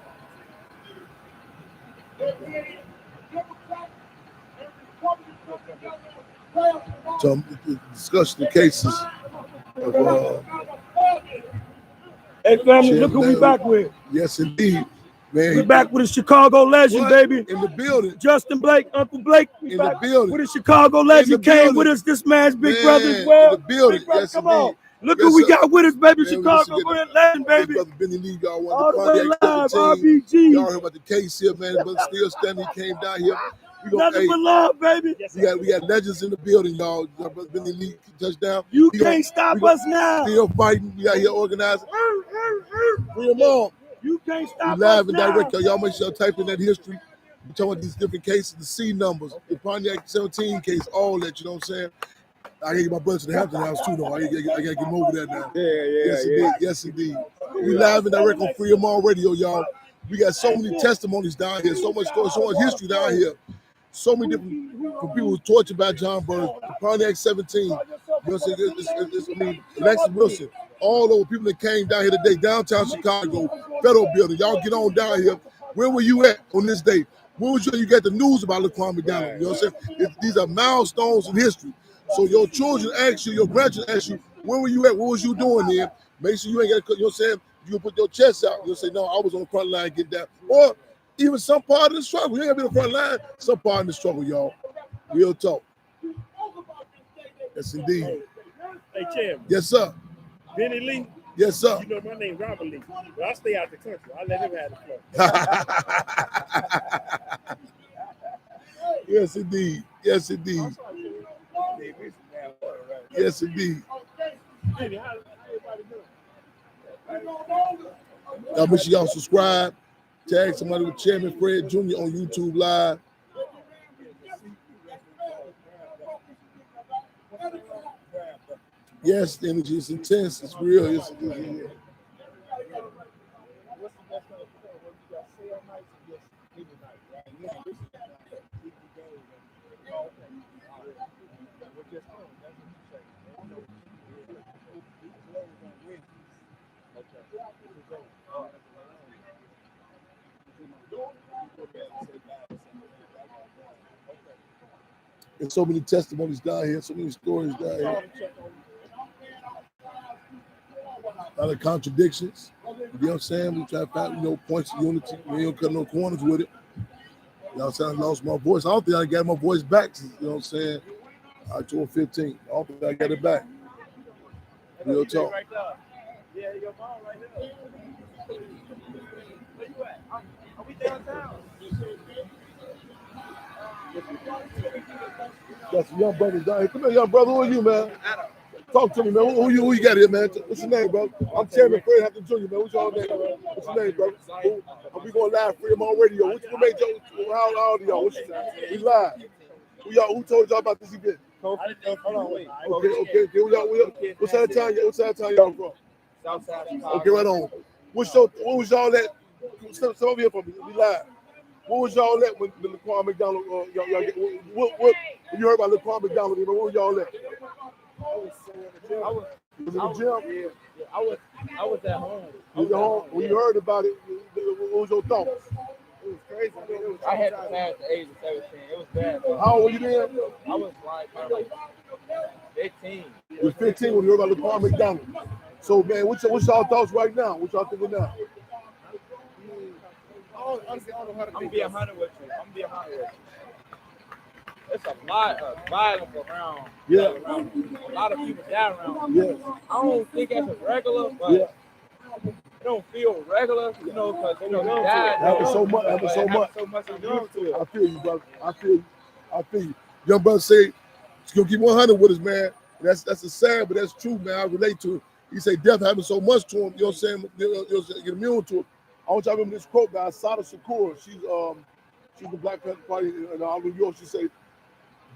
They're ready, Democrats and Republicans come together. To discuss the cases of Hey family, look who we back with. Yes, indeed, man. We back with a Chicago legend, baby. In the building. Justin Blake, Uncle Blake. We In back the building. with a Chicago legend. Came with us. This man's big brother as well. In the building. Big brother, Yes, come indeed. on. Look Yes, who we sir. got with us, baby. Man, Chicago legend, baby. Brother Benny Lee, y'all All want the the way Pontiac live, 17. RBG. Y'all heard about the case here, man. Brother still standing. He came down here. We gonna, Nothing but love, baby. we got legends in the building, y'all. Brother Benny Lee touchdown. You We can't stop us now. Still fighting. We out here organizing. Free them all. You can't We stop live us and now. direct. Y'all make sure y'all type in that history. We're talking about these different cases, the C numbers, the Pontiac 17 case, all that, you know what I'm saying? I gotta get my brother to the Hampton House too, though. I gotta get him over there now. Yes, indeed. Yes, indeed. We live and direct on Free 'em All Radio, y'all. We got so many testimonies down here, so much story, so much history down here. So many different people who were tortured by John Burns, the Pontiac 17. You know what I'm saying? Alexis Wilson, all over people that came down here today, downtown Chicago, Federal Building. Y'all get on down here. Where were you at on this day? Where was you got the news about Laquan McDonald? You know what I'm saying? These are milestones in history. So your children ask you, your grandchildren ask you, where were you at? What was you doing there? Make sure you ain't got to, you know what I'm saying? You put your chest out. You'll say, no, I was on the front line getting down. Or even some part of the struggle. You ain't got to be on the front line. Some part of the struggle, y'all. Real talk. Yes, indeed. Hey, Chairman. Yes, sir. Benny Lee. Yes, sir. You know my name Robert Lee. But I stay out the country. I let him have the floor. Yes, indeed. Yes, indeed. Yes, indeed. Y'all make sure y'all subscribe. Tag somebody with Chairman Fred Jr. on YouTube Live. Yes, the energy is intense. It's real. It's There's so many testimonies down here, so many stories down here. A lot of contradictions. You know what I'm saying? We try to find, points of unity. We ain't cut no corners with it. You know what I'm saying? I lost my voice. I don't think I got my voice back, you know what I'm saying? October 15th. I don't think I got it back. Real talk. Yeah, your mom right there. Where you at? Are we downtown? Got some young brothers down here. Come here, young brother. Who are you, man? Talk to me, man. Who you got here, man? What's your name, bro? I'm Chairman Fred Hampton Jr., man. What's your name, man? What's your name, bro? We going live, Free 'em All Radio. What made y'all? How old are y'all? We live. Who told y'all about this event? Hold on, wait. Okay. What side of town y'all from? Southside Chicago. Okay, right on. What was y'all at? Some of you from we live. What was y'all at when the Laquan McDonald? What you heard about Laquan McDonald? Where were y'all at? Was it the gym? Yeah, I was at home. You was at home? When you heard about it, what was your thoughts? It was crazy. I had to pass the age of 17. It was bad. How old were you then? I was like 15. You was 15 when you heard about Laquan McDonald. So, man, what's y'all thoughts right now? What y'all thinking now? Honestly, I don't know how to I'm be 100 with you. I'm be 100 with you. It's a lot of violence around. Yeah. A lot of people die around. Yes. I don't think that's regular, but it don't feel regular, you know, because you know they died. Happened so much. Happened so much. So much I'm used to it. I feel you, brother. I feel you. Young brother say, "It's gonna keep 100 with us, man." That's a sad, but that's true, man. I relate to it. He say death happened so much to him. You know what I'm saying? You'll get immune to it. I want y'all to remember this quote by Asada Shakur. She's the Black Panther Party in New York. She said,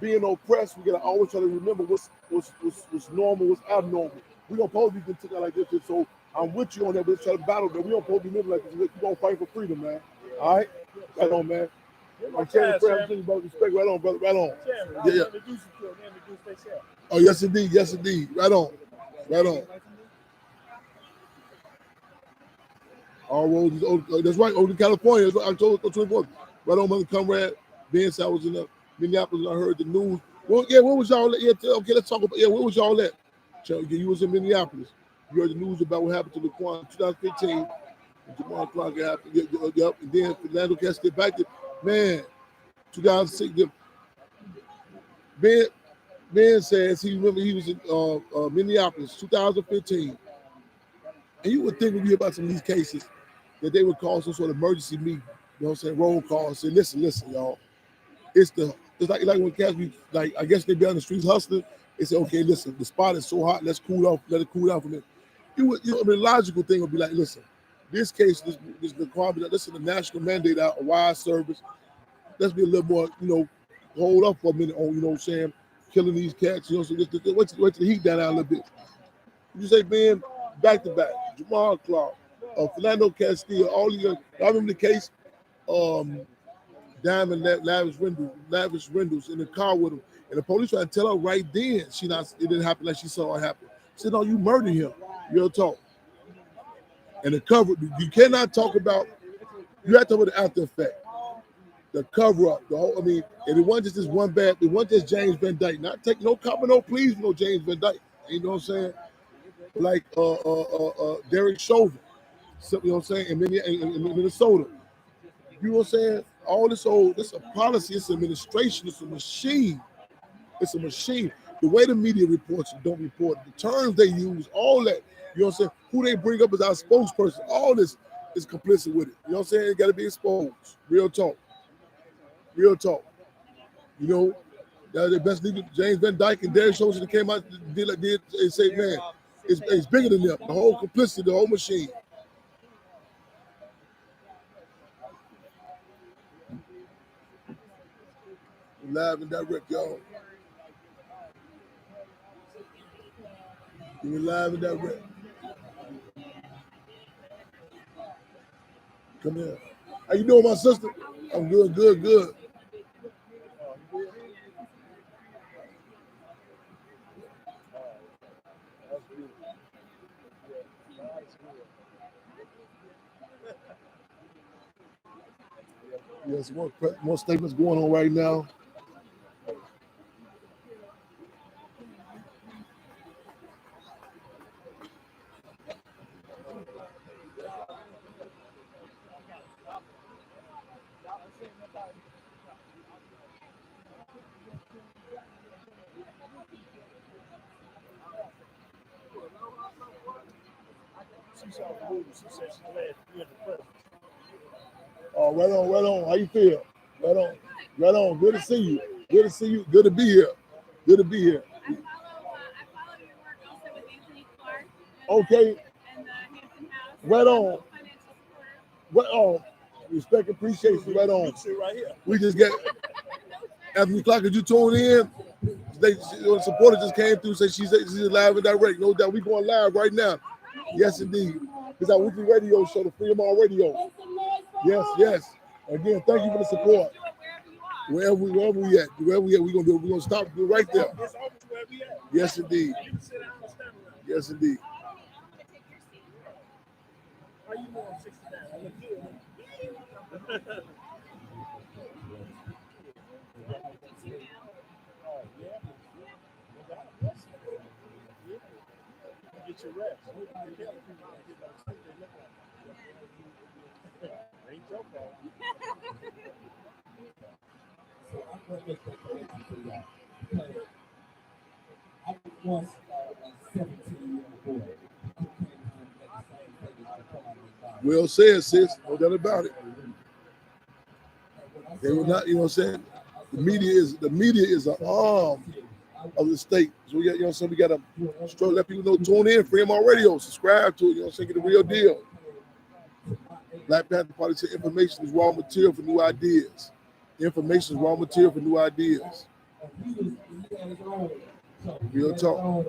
"Being oppressed, we gotta always try to remember what's normal, what's abnormal. We don't supposed to be took out like this, so I'm with you on that. But let's try to battle that. We don't supposed to be living like this. We're gonna fight for freedom, man. All right, right on, man. I'm telling you, about respect. Right on, brother. Right on. Yeah. Oh, yes, indeed. Yes, indeed. Right on. Right on. All roads is that's right. Over to California. That's right. October 24th. Right on, mother comrade. Ben said I was in Minneapolis. I heard the news. Well, yeah, where was y'all at? Yeah, okay, let's talk about. Yeah, where was y'all at? You was in Minneapolis. You heard the news about what happened to Laquan in 2015. Jamal Clark happened. Yep. And then Philando Castile back to, man, 2006. Ben says he remember he was in Minneapolis, 2015. And you would think when you hear about some of these cases that they would call some sort of emergency meeting, you know what I'm saying, roll call and say, listen, y'all. It's like when cats be like, I guess they be on the streets hustling. They say, okay, listen, the spot is so hot, let's cool off, let it cool down for a minute. The logical thing would be like, listen, this case, this requirement, this is a national mandate out, a wide service. Let's be a little more, hold up for a minute on, you know what I'm saying, killing these cats, so wait till the heat down a little bit. You say, man, back to back, Jamal Clark, Philando Castile, all these, I remember the case, Diamond Lavish Rendles in the car with him. And the police tried to tell her right then it didn't happen like she saw it happen. She said, no, you murdered him. Real talk. And the cover, you cannot talk about, you have to talk about the after effect. The cover up, and it wasn't just this one bad, it wasn't just James Van Dyke. Not take no cop, no pleas, no James Van Dyke. You know what I'm saying? Like Derek Chauvin, you know what I'm saying, in Minnesota. You know what I'm saying? All this it's a policy, it's administration, it's a machine. It's a machine. The way the media reports it, don't report it, the terms they use, all that, you know what I'm saying? Who they bring up as our spokesperson, all this is complicit with it. You know what I'm saying? It got to be exposed. Real talk. Real talk. You know, the best leader, James Van Dyke and Derek Chauvin, came out did and say, man, it's bigger than them. The whole complicity, the whole machine. Live and direct, y'all. We're live and direct. Come here. How you doing, my sister? I'm good. Yes, more statements going on right now. Oh, right on. How you feel? Right on. Good to see you. Good to be here. I follow your work also with Anthony Clark. Okay. And the Hampton House. Right on. Financial support. Right on. Respect, appreciation. Right on. Right here. We just get Anthony Clark. Did you tune in? The supporter just came through. Said she's live and direct. No doubt. We going live right now. Yes, indeed. It's our weekly radio show, the Freedom All Radio. Yes. Again, thank you for the support. Wherever we at, we're gonna stop right there. Yes, indeed. Yes, indeed. Are you more 69? I look good. Get your rest. Ain't your fault. So I'm going to make that correction for y'all. Because I was once a 17-year-old boy who came home at the same thing as the father and God. Well said, sis. No doubt about it. They will not, you know what I'm saying? The media is an arm of the state. So we got, you know what I'm saying, we got to let people know, tune in, Fremont Radio, subscribe to it, you know what I'm saying, get the real deal. Black Panther Party said information is raw material for new ideas. Information is raw material for new ideas. Real talk.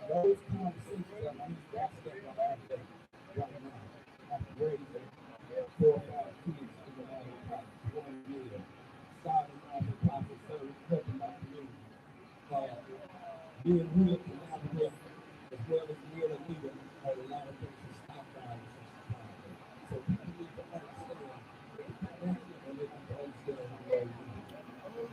Those conversations that we got right now, after raising 4 or 5 kids in the matter of 1 year, starting off in pocket service, helping my community, being real collaborative as well as real leader on a lot of things to stop violence in Chicago. So people need to understand and they need to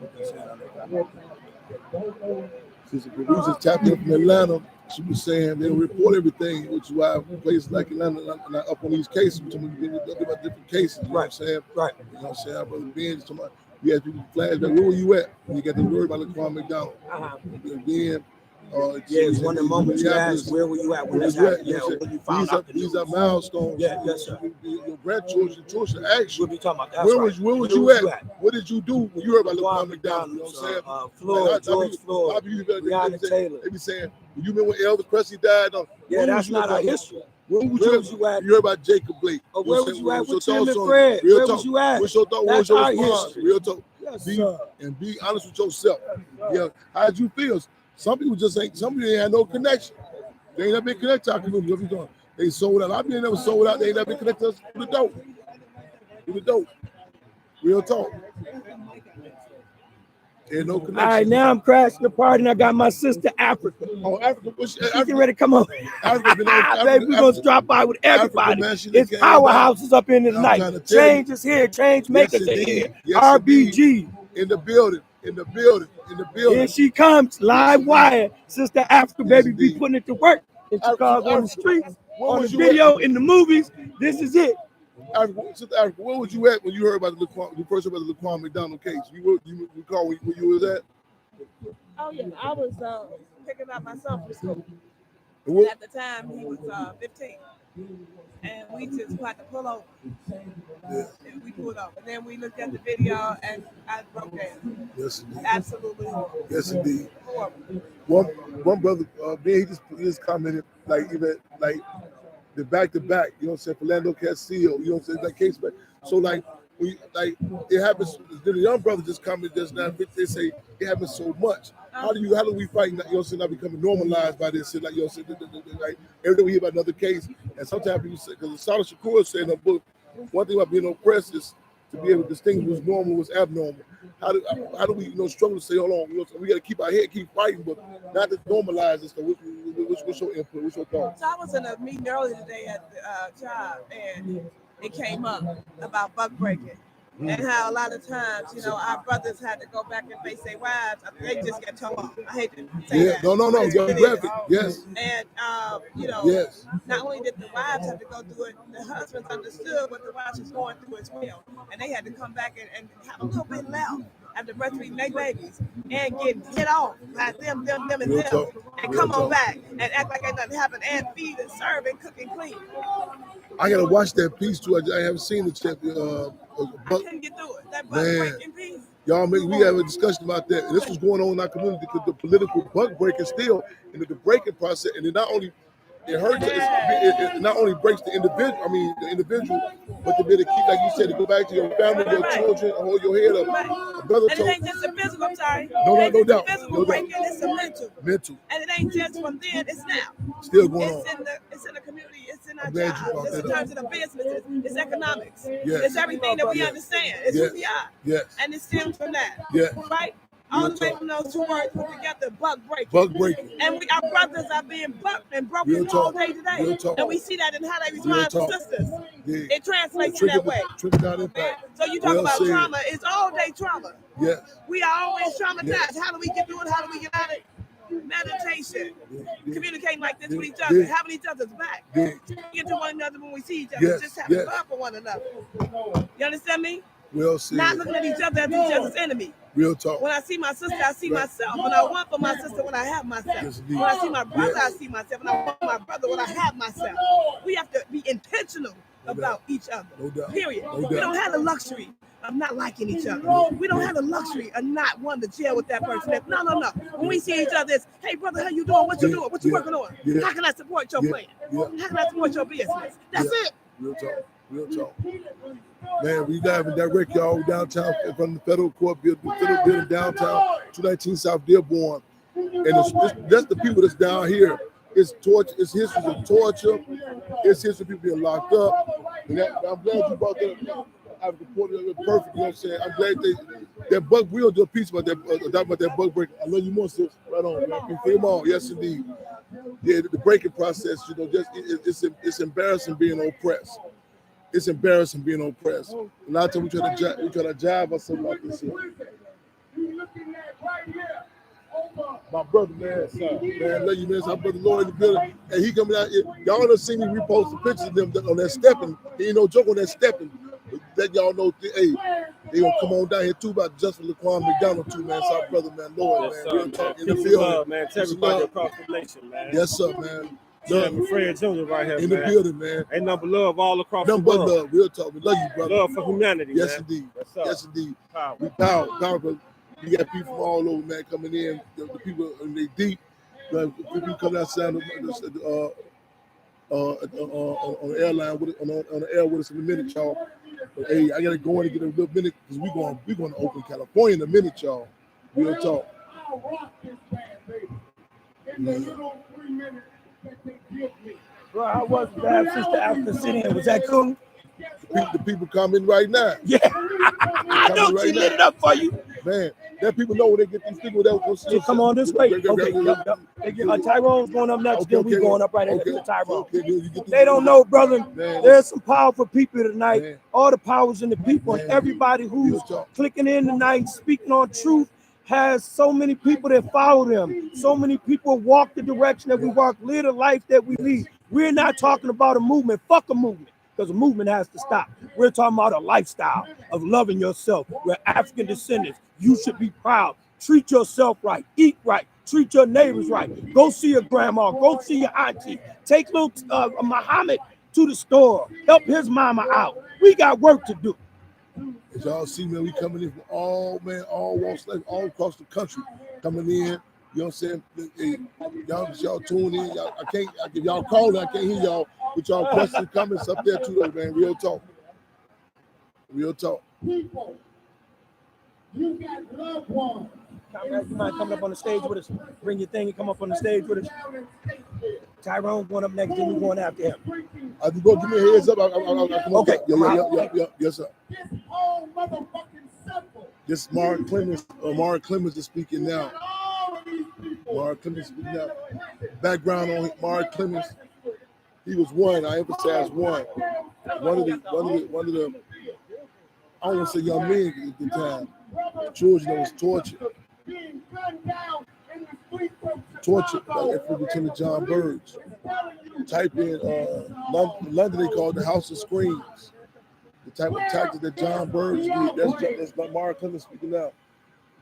understand what they're doing. Sister producer tapped in from Atlanta. She was saying they don't report everything, which is why places like Atlanta are not up on these cases. We're talking about different cases. You know what I'm saying? Right. You know what I'm saying? Our brother Ben, we had people flashback. Where were you at when you got the word about Laquan McDonald? And then, it's one of the moments you asked, where were you at when this happened? Yeah, when you found out these are milestones. Yeah, yes, sir. Your grandchildren ask you, we'll be talking about that. Where was you at? What did you do when you heard about Laquan McDonald? You know what I'm saying? Floyd, George Floyd, Breonna Taylor. They be saying, you remember when Elvis Presley died? Yeah, that's not our history. Where was you at? You heard about Jacob Blake. Where was you at with Tim and Fred? Where was you at? What's your thought? What was your response? Real talk. Yes, be honest with yourself. Yeah, how did you feel? Some people just ain't. Some people ain't had no connection. They ain't never been connected to our community. What you doing? They sold out. I've been never sold out. They ain't never been connected to us with the dope. With the dope. Real talk. Ain't no connection. All right, now I'm crashing the party and I got my sister Africa. Oh, Africa. She's getting ready to come on. Africa, baby, we're going to drop by with everybody. Africa, man, it's powerhouses up in the tonight. Change is here. Change makers are here. RBG. In the building. In the building. In the building. Here she comes. Live wire. Sister Africa, baby, be putting it to work in Chicago on the streets, on the video, in the movies. This is it. Africa, where was you at when you heard about you first heard about the Laquan McDonald case? You recall where you was at? Oh yeah, I was picking up my son from school. At the time, he was 15, and we just had to pull over. Yeah. And we pulled over. And then we looked at the video, and I broke down. Yes, indeed. Absolutely horrible. Yes, indeed. Horrible. One brother, he just commented like the back-to-back, you know what I'm saying, Philando Castillo, you know what I'm saying, that case back. So like it happens, the young brother just commented just now, they say it happens so much. How do we fight, you know what I'm saying, not becoming normalized by this shit, like, you know what I'm saying, like every day we hear about another case, and sometimes people say, because Asada Shakur said in her book, one thing about being oppressed is to be able to distinguish what's normal and what's abnormal. How do we struggle to say, hold on, we got to keep our head, keep fighting, but not to normalize this. What's your input? What's your thoughts? So I was in a meeting earlier today at the job, and it came up about buck breaking. And how a lot of times, our brothers had to go back and face their wives. They just get told off. I hate to say that. No. You're graphic. Yes. And, yes. Not only did the wives have to go through it, the husbands understood what the wives was going through as well. And they had to come back and have a little bit left after breastfeeding their babies and get hit off by them, and come on back and act like ain't nothing happened and feed and serve and cook and clean. I gotta watch that piece too. I haven't seen it yet. I couldn't get through it. That buck breaking piece. Y'all, we have a discussion about that. And this was going on in our community because the political buck breaking still in the breaking process, and it not only hurts, it not only breaks the individual, but to be able to keep, like you said, to go back to your family, your children, and hold your head up. Brother, and it ain't just a physical, I'm sorry. No doubt. Physical breaking, it's a mental. Mental. And it ain't just from then, it's now. Still going on. It's in the community, it's in our I'm glad you jobs. brought It's in that up. terms of the businesses. It's economics. Yes. It's everything that we Yes. understand. It's Yes. who we are. Yes. And it stems from that. Yes. Right? All Real the way talk. from those two words put together, buck breaking. Buck breaking. And our brothers are being bucked and broken Real all talk. day today. Real talk. And we see that in how they Real respond to talk. sisters. Yeah. It translates in that way. Trickle down impact. So you talk Well about said. trauma, it's all day trauma. Yes. We are always traumatized. Yes. How do we get through it? How do we get out of it? Meditation. Yeah. Communicating like this with each Yeah. other, having each other's back. Yeah. Get to one another when we see each other, Yes. just having Yes. love for one another. You understand me? Well said. Not looking at each other as each other's enemy. Real talk. When I see my sister, I see Right. myself. When I want for my sister, when I have myself. Yes, indeed. When I see my brother, Yes. I see myself. When I want my brother, when I have myself. We have to be intentional No about each other. No doubt. Period. No We doubt. don't have the luxury of not liking each other. We don't have the luxury of not wanting to jail with that person. No. When we see each other, it's, hey brother, how you doing? What you Yeah. doing? What you Yeah. working on? Yeah. How can I support your Yeah. plan? Yeah. How can I support your business? That's Yeah. it. Real talk. Real talk. Man, we live in direct y'all downtown from the federal court building, the federal building downtown, 219 South Dearborn. And that's the people that's down here. It's torture. It's history of torture. It's history of people being locked up. And I'm glad you brought that up. I've reported it perfect. You know what I'm saying? I'm glad that Buck will do a piece about that Buck break. I love you more, sis. Right on, man. Come on. Yes, indeed. Yeah, the breaking process, you know, just it's embarrassing being oppressed. It's embarrassing being oppressed. A lot of times we try to jive ourselves like this here. My brother, man, man, love you, man. So my brother Lord in the building, and he coming out here. Y'all done see me repost the pictures of them on that stepping. He ain't no joke on that stepping. Let y'all know, hey, they gonna come on down here too about Justin Laquan McDonald too, man. So our brother, man, Lord, Yes, man, sir, real man. talk in the Peace and field, love, man. To Peace and everybody love. across the nation, man. Yes, sir, man. Chairman Fred Jr. right here, In man. the building, man. Ain't nothing but love all across Nothing the but world. love, real talk. We love you, brother. Love for humanity, Yes, man. indeed. Yes, sir. Yes, indeed. Power. We power, but we got people from all over, man, coming in. The people in they deep. The people coming outside on the airline with on the air with us in a minute, y'all. But, hey, I gotta go in and get a little minute because we going to Oakland, California in a minute, y'all. Real talk. I'll rock this band, baby. In the little 3 minutes that they give me. Bro, how was it to have Sister Africa sit in? Was that cool? The people coming right now. Yeah. I know she lit it up for you. Man, that people know when they get these people that will So come on this way. Okay, yep. Tyrone's going up next, then we going up right after Tyrone. They don't know, brother. There's some powerful people tonight. All the powers in the people, and everybody who's clicking in tonight, speaking on truth, has so many people that follow them. So many people walk the direction that we walk, live the life that we lead. We're not talking about a movement. Fuck a movement, because a movement has to stop. We're talking about a lifestyle of loving yourself. We're African descendants. You should be proud. Treat yourself right. Eat right. Treat your neighbors right. Go see your grandma. Go see your auntie. Take little Muhammad to the store. Help his mama out. We got work to do. As y'all see, man, we coming in from all walks of life, all across the country, coming in. You know what I'm saying? Hey, y'all tune in. If y'all calling, I can't hear y'all. With y'all questions, comments up there too, though, man. Real talk. Real talk. People, you got loved ones. You mind coming up on the stage with us? Bring your thing and come up on the stage with us. Tyrone going up next, then we going after him. I can go give me a heads up. I'll come Okay. up. Yeah. Yes, sir. This whole motherfucking simple. This is Mark Clemens. Mark Clemens is speaking now. All of these people. Mark Clemens speaking now. Background on Mark Clemens. He was one. I emphasize one. One of the. I don't want to say young men at the time. Children that was tortured. Being gunned down in the streets of Tortured by Lieutenant John Burge. Type in London, they call it the House of Screams. The type of tactic that John Burge did. That's Mark Clemens speaking out.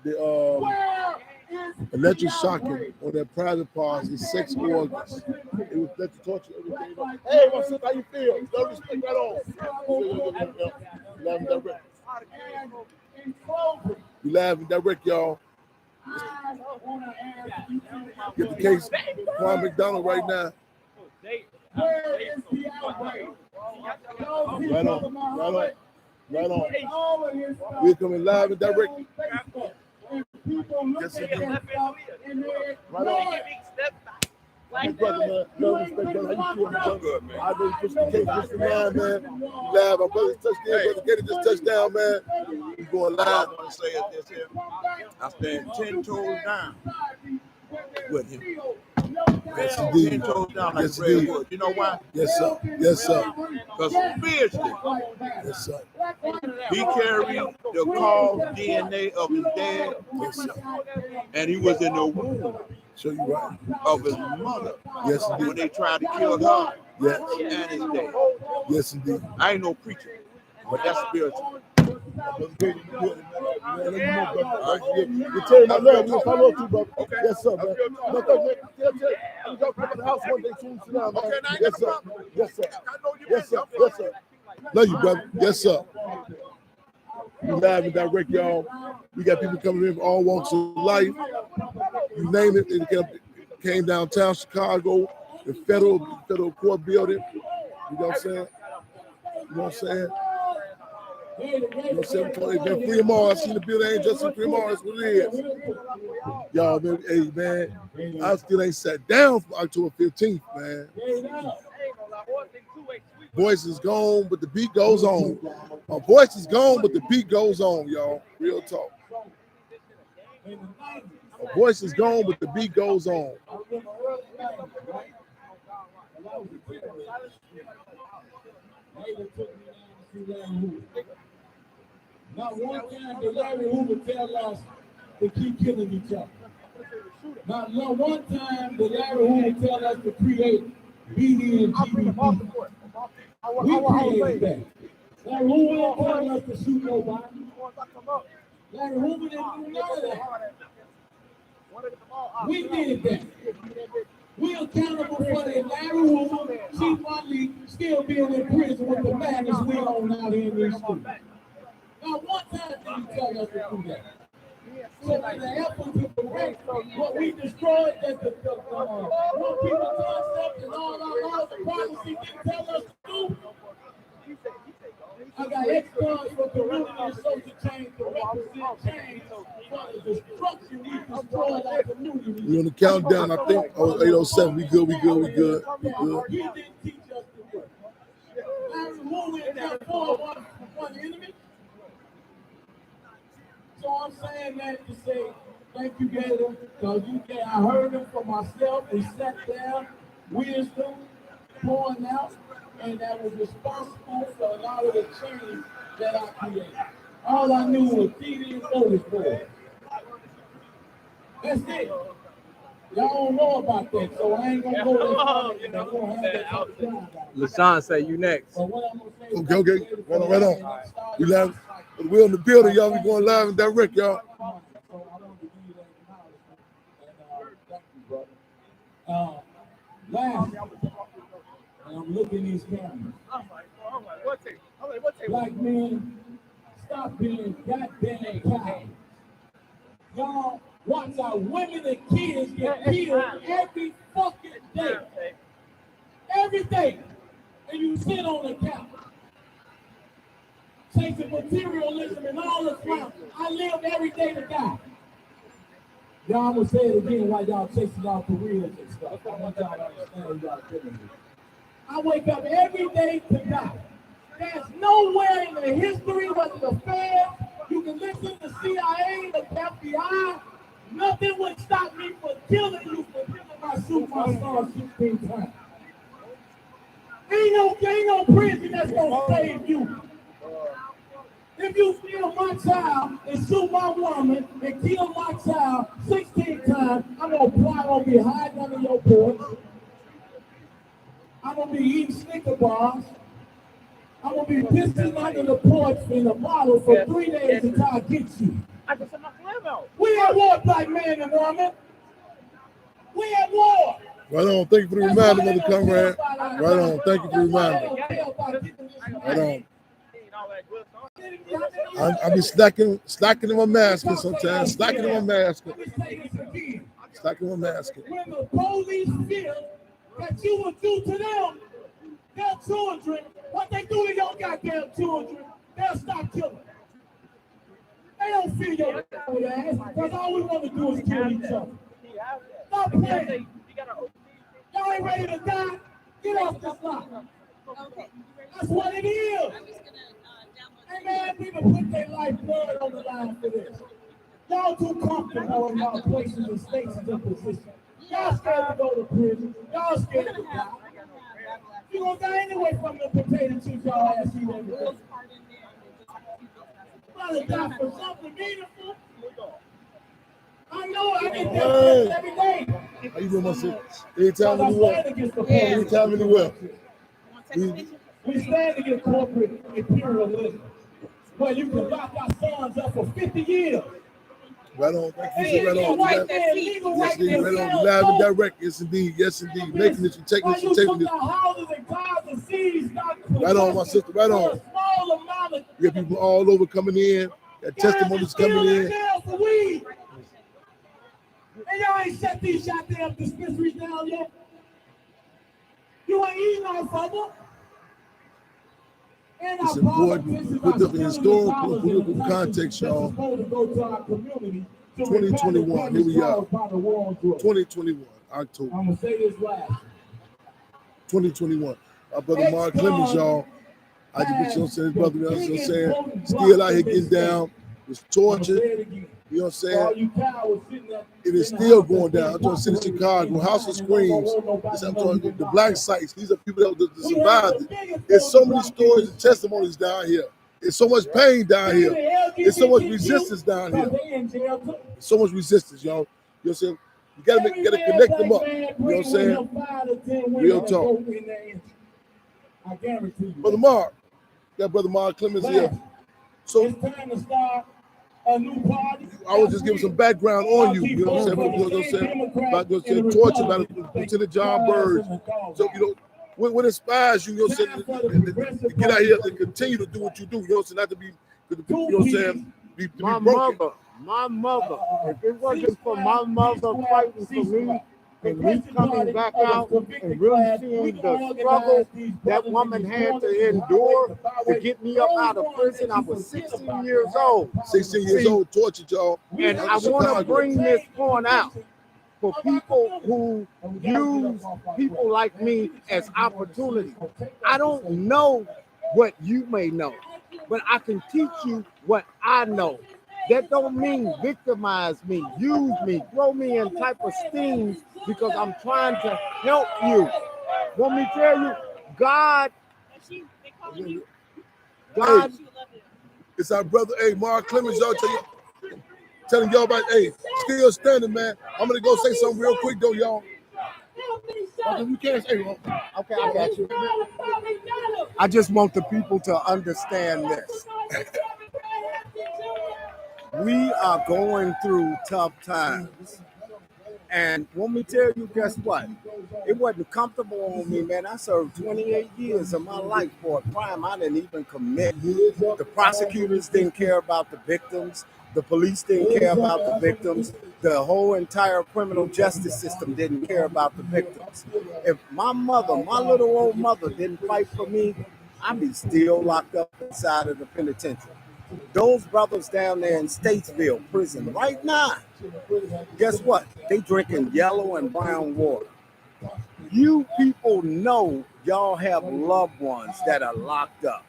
The electric shocking on their private parts, his sex organs. It was electric torture, everything. Hey, my sister, how you feel? No respect right on. Live and direct. We live and direct, y'all. Get the case. Quan McDonald right now. Right on. We're coming live and direct. Yes, indeed. Right on. Respect, brother, man. No respect, brother. How you feeling, brother? Good, man. I know you push the case, push the line, man. You live. My brother's touchdown, brother. Get it, just touchdown, man. We going All I live. want to say is this here. I stand 10 toes down with him. Yes, 10 indeed. toes down like Yes, Fred indeed. Wood. You know why? Yes, sir. Yes, sir. Because spiritually, Yes, sir. he carried the cause DNA of his dad, Yes, sir. and he was in the womb Show you right. of his mother Yes, when indeed. they tried to kill her Yes. and his dad. Yes, indeed. I ain't no preacher, but that's spiritual. You tell you my love, you follow up, brother. Okay. Yes, sir, man. No, thank you. You got to come to the house one day soon. Sit down, man. Okay, now I Yes, got sir. a problem. Yes, sir. I know you Yes, sir. Yes, sir. Love you, brother. Yes, sir. We live and direct, y'all. We got people coming in from all walks of life. You name it. It came downtown Chicago, the federal court building. You know what I'm saying? You know what I'm saying? You know what I'm saying? It's been Fremont. I seen the building. Ain't just in Fremont. That's what it is. Y'all, man, hey, man, I still ain't sat down for October 15th, man. Voice is gone, but the beat goes on. My voice is gone, but the beat goes on, y'all. Real talk. My voice is gone, but the beat goes on. Not one time did Larry Hoover tell us to keep killing each other. Not one time did Larry Hoover tell us to create BD and GBB. We created that. Larry Hoover didn't tell us to shoot nobody. Larry Hoover didn't do none of that. We did that. We're accountable for that. Larry Hoover, Chief Wally, still being in prison with the madness we on out here in these schools. Not one time did he tell us to do that. So in the effort to correct what we destroyed, that the one people concept and all our laws and policy didn't tell us to do. I got ex-cons for community and social change to represent change for the destruction we destroyed our community. We on the countdown, I think. Oh, 807. We good. We good. He didn't teach us to work. Larry Hoover and that boy one enemy. So I'm saying that to say thank you, Gator, because I heard him for myself. He sat there, wisdom pouring out, and that was responsible for a lot of the change that I created. All I knew was TV and notice board. That's it. Y'all don't know about that, so I ain't gonna go that far. LaShawn say you next. Okay. Right on. We live. We're in the building, y'all. We going live and direct, y'all. Last, and I'm looking at these cameras. Black men, stop being goddamn cowards. Y'all watch our women and kids get killed every fucking day. Every day. And you sit on the couch. Chasing materialism and all the crap. I live every day to die. Y'all, I'm gonna say it again while y'all chasing y'all careers and stuff. I want y'all to understand what y'all doing here. I wake up every day to die. There's nowhere in the history, whether the Fed, you can listen to CIA, the FBI, nothing would stop me from killing you for killing my son 16 times. Ain't no prison that's gonna save you. If you kill my child and shoot my woman and kill my child 16 times, I'm gonna be hiding under your porch. I'm gonna be eating Snicker bars. I'm gonna be pissing under the porch in a bottle for 3 days until I get you. We at war, black man and woman. We at war. Right on. Thank you for the reminder, Mother Comrade. Right on. Thank you for the reminder. Right on. I be slacking in my mask sometimes. Slacking in my mask. Slacking in my mask. When the police feel that you will do to them, their children, what they do to your goddamn children, they'll stop killing. They don't feel your ass, because all we want to do is kill each other. Stop playing. Y'all ain't ready to die, get off the block. That's what it is. Hey man, people put their life blood on the line for this. Y'all too comfortable in y'all places and stations and positions. Y'all scared to go to prison. Y'all scared to die. You gonna die anyway from the potato chips y'all ass eat every day. Rather die for something meaningful. I know I get that every day. How you doing, my sister? Anytime, anywhere. Anytime, anywhere. We stand against corporate imperialism. Where you can lock our sons up for 50 years. Right on. Thank you. Right on. Yes, indeed. Right on. Live and direct. Yes, indeed. Yes, indeed. Making this, you're taking this, you're taking this. Right on, my sister. Right on. We have people all over coming in. Got testimonies coming in. And y'all ain't shut these goddamn dispensaries down yet. You ain't eating off of them. It's important to put up in historical political context, y'all. 2021, here we are. 2021, October. I'm gonna say this last. 2021. Our brother Mark Clemens, y'all. I just been saying, brother, you know what I'm saying? Still out here getting down, was tortured. You know what I'm saying? It is still going down. I'm talking City Chicago, House of Screams. I'm talking the black sites. These are people that survived it. There's so many stories and testimonies down here. There's so much pain down here. There's so much resistance down here. So much resistance, y'all. You know what I'm saying? You gotta connect them up. You know what I'm saying? Real talk. Brother Mark. Got Brother Mark Clemens here. So it's time to start a new party. I was just giving some background on you. You know what I'm saying? About the torture, about Lieutenant John Bird. So, you know, what inspires you, you know what I'm saying, to get out here and continue to do what you do, you know what I'm saying, not to be, you know what I'm saying, be broken. My mother, if it wasn't for my mother fighting for me, and me coming back out and really seeing the struggle that woman had to endure to get me up out of prison. I was 16 years old. 16 years old, tortured, y'all. And I want to bring this point out for people who use people like me as opportunity. I don't know what you may know, but I can teach you what I know. That don't mean victimize me, use me, throw me in type of stings because I'm trying to help you. Want me to tell you, God, hey, it's our brother, hey, Mark Clemens, y'all telling y'all about, hey, still standing, man. I'm gonna go say something real quick though, y'all. You can't say, okay, I got you. I just want the people to understand this. We are going through tough times. And want me to tell you, guess what? It wasn't comfortable on me, man. I served 28 years of my life for a crime I didn't even commit. The prosecutors didn't care about the victims. The police didn't care about the victims. The whole entire criminal justice system didn't care about the victims. If my mother, my little old mother, didn't fight for me, I'd be still locked up inside of the penitentiary. Those brothers down there in Statesville prison right now, guess what? They drinking yellow and brown water. You people know y'all have loved ones that are locked up.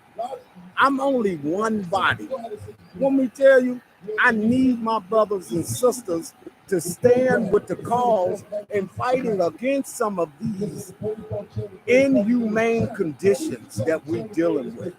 I'm only one body. Want me to tell you, I need my brothers and sisters to stand with the cause in fighting against some of these inhumane conditions that we're dealing with.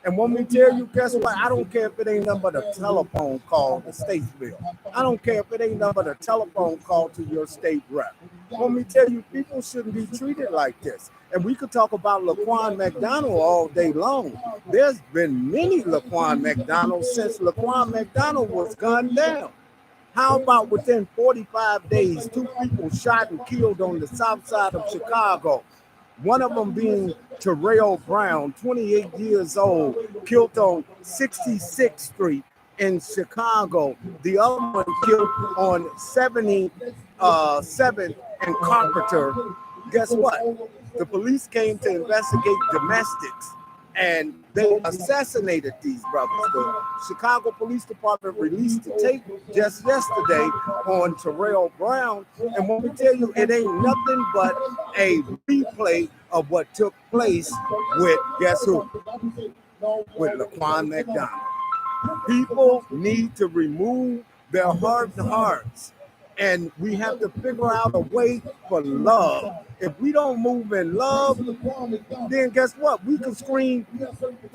And when we tell you, guess what? I don't care if it ain't nothing but a telephone call to Statesville. I don't care if it ain't nothing but a telephone call to your state rep. When we tell you, people shouldn't be treated like this. And we could talk about Laquan McDonald all day long. There's been many Laquan McDonalds since Laquan McDonald was gunned down. How about within 45 days, 2 people shot and killed on the south side of Chicago? One of them being Terrell Brown, 28 years old, killed on 66th Street in Chicago. The other one killed on 77th and Carpenter. Guess what? The police came to investigate domestics. and they assassinated these brothers. The Chicago Police Department released the tape just yesterday on Terrell Brown, and when we tell you, it ain't nothing but a replay of what took place with, guess who? With Laquan McDonald. People need to remove their hardened hearts, and we have to figure out a way for love. If we don't move in love, then guess what? We can scream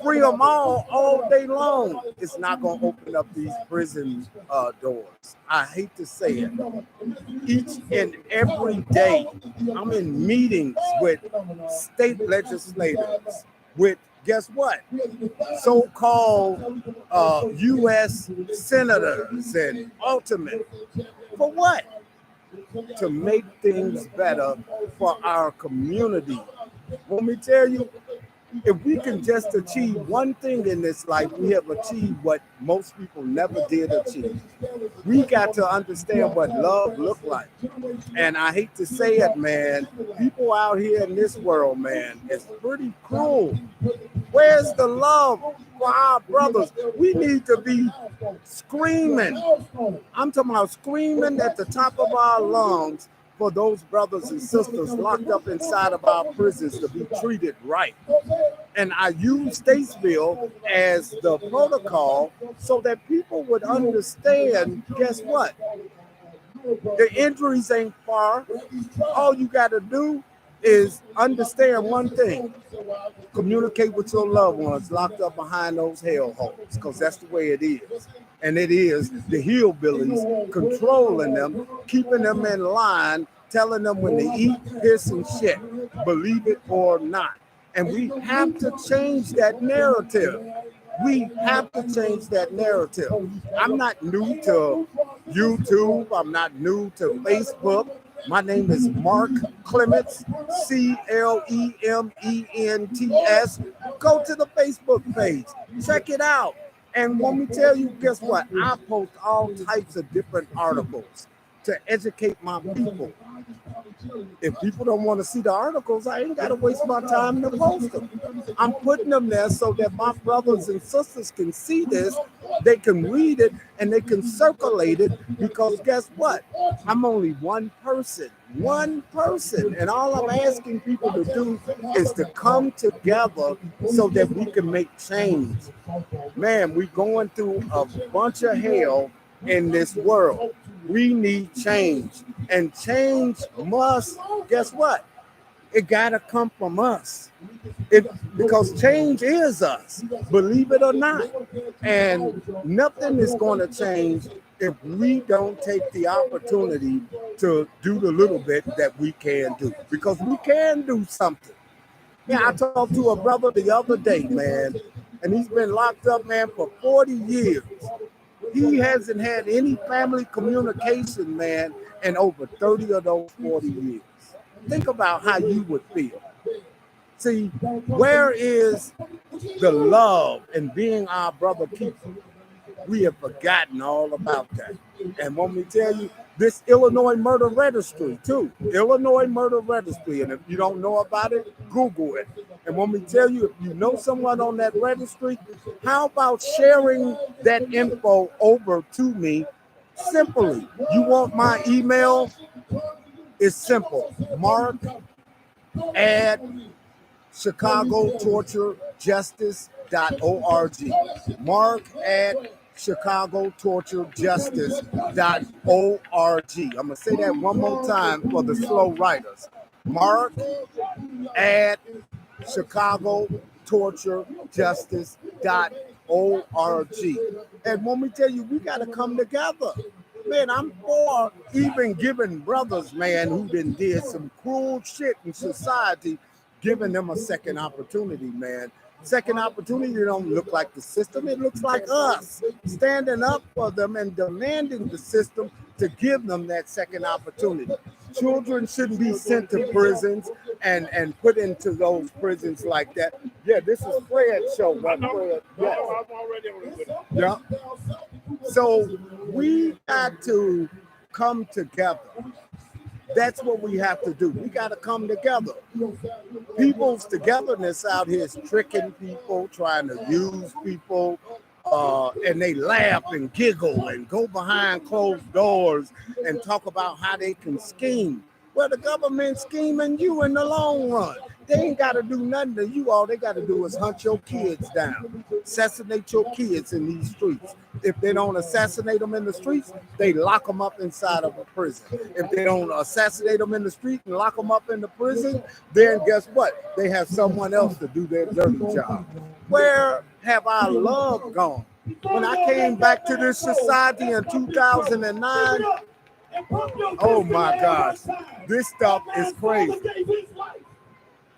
free them all day long. It's not going to open up these prison doors. I hate to say it. Each and every day, I'm in meetings with state legislators, with, guess what? So-called U.S. senators and ultimate. For what? To make things better for our community. Let me tell you, if we can just achieve one thing in this life, we have achieved what most people never did achieve. We got to understand what love looks like. And I hate to say it, man, people out here in this world, man, it's pretty cruel. Where's the love for our brothers? We need to be screaming. I'm talking about screaming at the top of our lungs for those brothers and sisters locked up inside of our prisons to be treated right. And I use Statesville as the protocol so that people would understand, guess what? The injuries ain't far. All you got to do is understand one thing. Communicate with your loved ones locked up behind those hellholes, because that's the way it is. And it is the hillbillies controlling them, keeping them in line, telling them when to eat this and shit, believe it or not. And we have to change that narrative. We have to change that narrative. I'm not new to YouTube. I'm not new to Facebook. My name is Mark Clements, Clements. Go to the Facebook page. Check it out. And when we tell you, guess what? I post all types of different articles to educate my people. If people don't want to see the articles, I ain't got to waste my time to post them. I'm putting them there so that my brothers and sisters can see this, they can read it, and they can circulate it, because guess what? I'm only one person, and all I'm asking people to do is to come together so that we can make change. Man, we're going through a bunch of hell in this world. We need change, and change must, guess what? It gotta come from us. Because change is us, believe it or not. And nothing is going to change if we don't take the opportunity to do the little bit that we can do, because we can do something. Yeah, I talked to a brother the other day, man, and he's been locked up, man, for 40 years. He hasn't had any family communication, man, in over 30 of those 40 years. Think about how you would feel. See, where is the love in being our brother keeper? We have forgotten all about that. And when we tell you, this Illinois Murder Registry, too. Illinois Murder Registry. And if you don't know about it, Google it. And when we tell you, if you know someone on that registry, how about sharing that info over to me simply? You want my email? It's simple. Mark at ChicagoTortureJustice.org. Mark at ChicagoTortureJustice.org. I'm going to say that one more time for the slow writers. Mark at ChicagoTortureJustice.org. And when we tell you, we got to come together. Man, I'm for even giving brothers, man, who did some cruel shit in society, giving them a second opportunity, man. Second opportunity don't look like the system. It looks like us standing up for them and demanding the system to give them that second opportunity. Children shouldn't be sent to prisons and put into those prisons like that. Yeah, this is Fred's show. Right? Fred. Yes. I'm already on it. Yeah. So we got to come together. That's what we have to do. We got to come together. People's togetherness out here is tricking people, trying to use people, and they laugh and giggle and go behind closed doors and talk about how they can scheme. Well, the government scheming you in the long run. They ain't got to do nothing to you. All they got to do is hunt your kids down, assassinate your kids in these streets. If they don't assassinate them in the streets, they lock them up inside of a prison. If they don't assassinate them in the street and lock them up in the prison, then guess what? They have someone else to do their dirty job. Where have our love gone? When I came back to this society in 2009, oh my gosh, this stuff is crazy.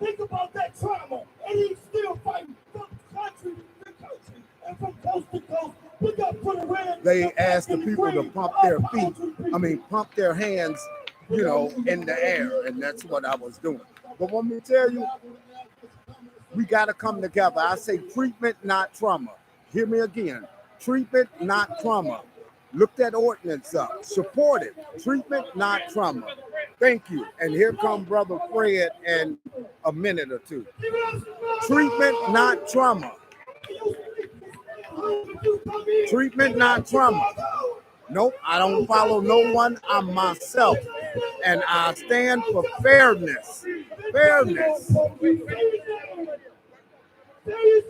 Think about that trauma, and he's still fighting from country to country and from coast to coast. We got put around. They asked the people to pump their feet, pump their hands, in the air, and that's what I was doing. But let me tell you, we got to come together. I say treatment, not trauma. Hear me again. Treatment, not trauma. Look that ordinance up. Support it. Treatment, not trauma. Thank you. And here come Brother Fred in a minute or two. Treatment, not trauma. Treatment, not trauma. Nope, I don't follow no one. I'm myself. And I stand for fairness. Fairness.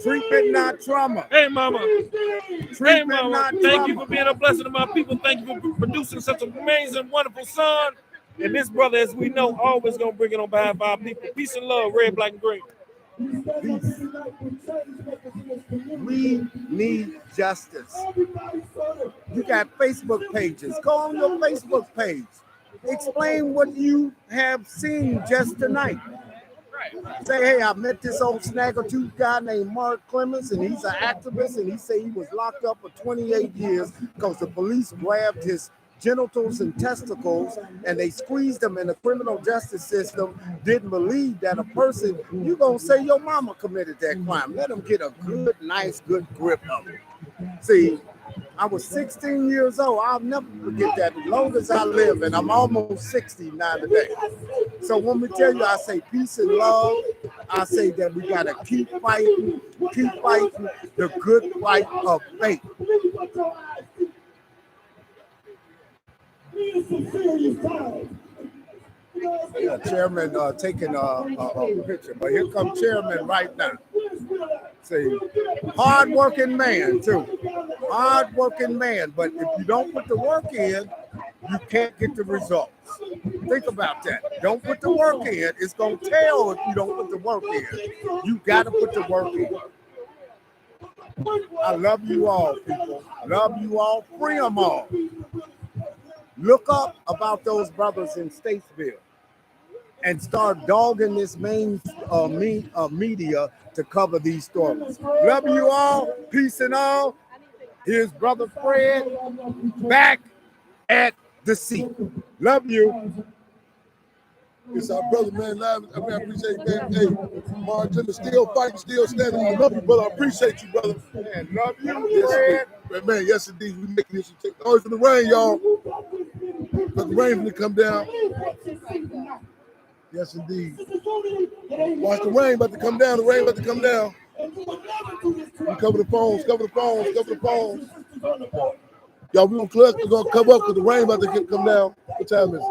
Treatment, not trauma. Hey, Mama. Treatment, Hey, Mama. not Thank trauma. you for being a blessing to my people. Thank you for producing such an amazing, wonderful son. And this brother, as we know, always going to bring it on behalf of our people. Peace and love, red, black, and green. Peace. We need justice. You got Facebook pages. Go on your Facebook page. Explain what you have seen just tonight. Say, hey, I met this old snaggletooth guy named Mark Clemens, and he's an activist, and he said he was locked up for 28 years because the police grabbed his genitals and testicles, and they squeezed them in the criminal justice system. Didn't believe that a person, you gonna say your mama committed that crime. Let them get a good, nice, good grip of it. See, I was 16 years old. I'll never forget that as long as I live, and I'm almost 60 now today. So when we tell you, I say peace and love, I say that we gotta keep fighting the good fight of faith. Yeah, Chairman taking a picture, but here comes Chairman right now. See, hard-working man too, hard-working man. But if you don't put the work in, you can't get the results. Think about that. Don't put the work in. It's gonna tell if you don't put the work in. You gotta put the work in. I love you all, people. Love you all. Free them all. Look up about those brothers in Statesville and start dogging this main media to cover these stories. Love you all. Peace and all. Here's Brother Fred back at the seat. Love you. It's our brother, man. Live. I appreciate that. Hey, Martin, still fighting, still standing. I love you, brother. I appreciate you, brother. Man, love you, yes, Fred. Man, yes, indeed. We making this. Always for the rain, y'all. But the rain gonna come down. Yes, indeed. Watch the rain about to come down. The rain about to come down. We cover the phones. Cover the phones. Cover the phones. Y'all, we gonna cover up because the rain about to come down. What time is it?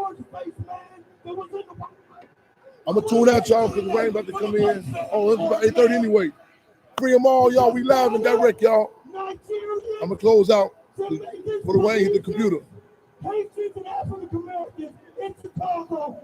I'm gonna tune out y'all because the rain about to come in. Oh, it's about 8:30 anyway. Free them all, y'all. We live and direct, y'all. I'm gonna close out for the rain hit the computer. Haitians and African Americans in Chicago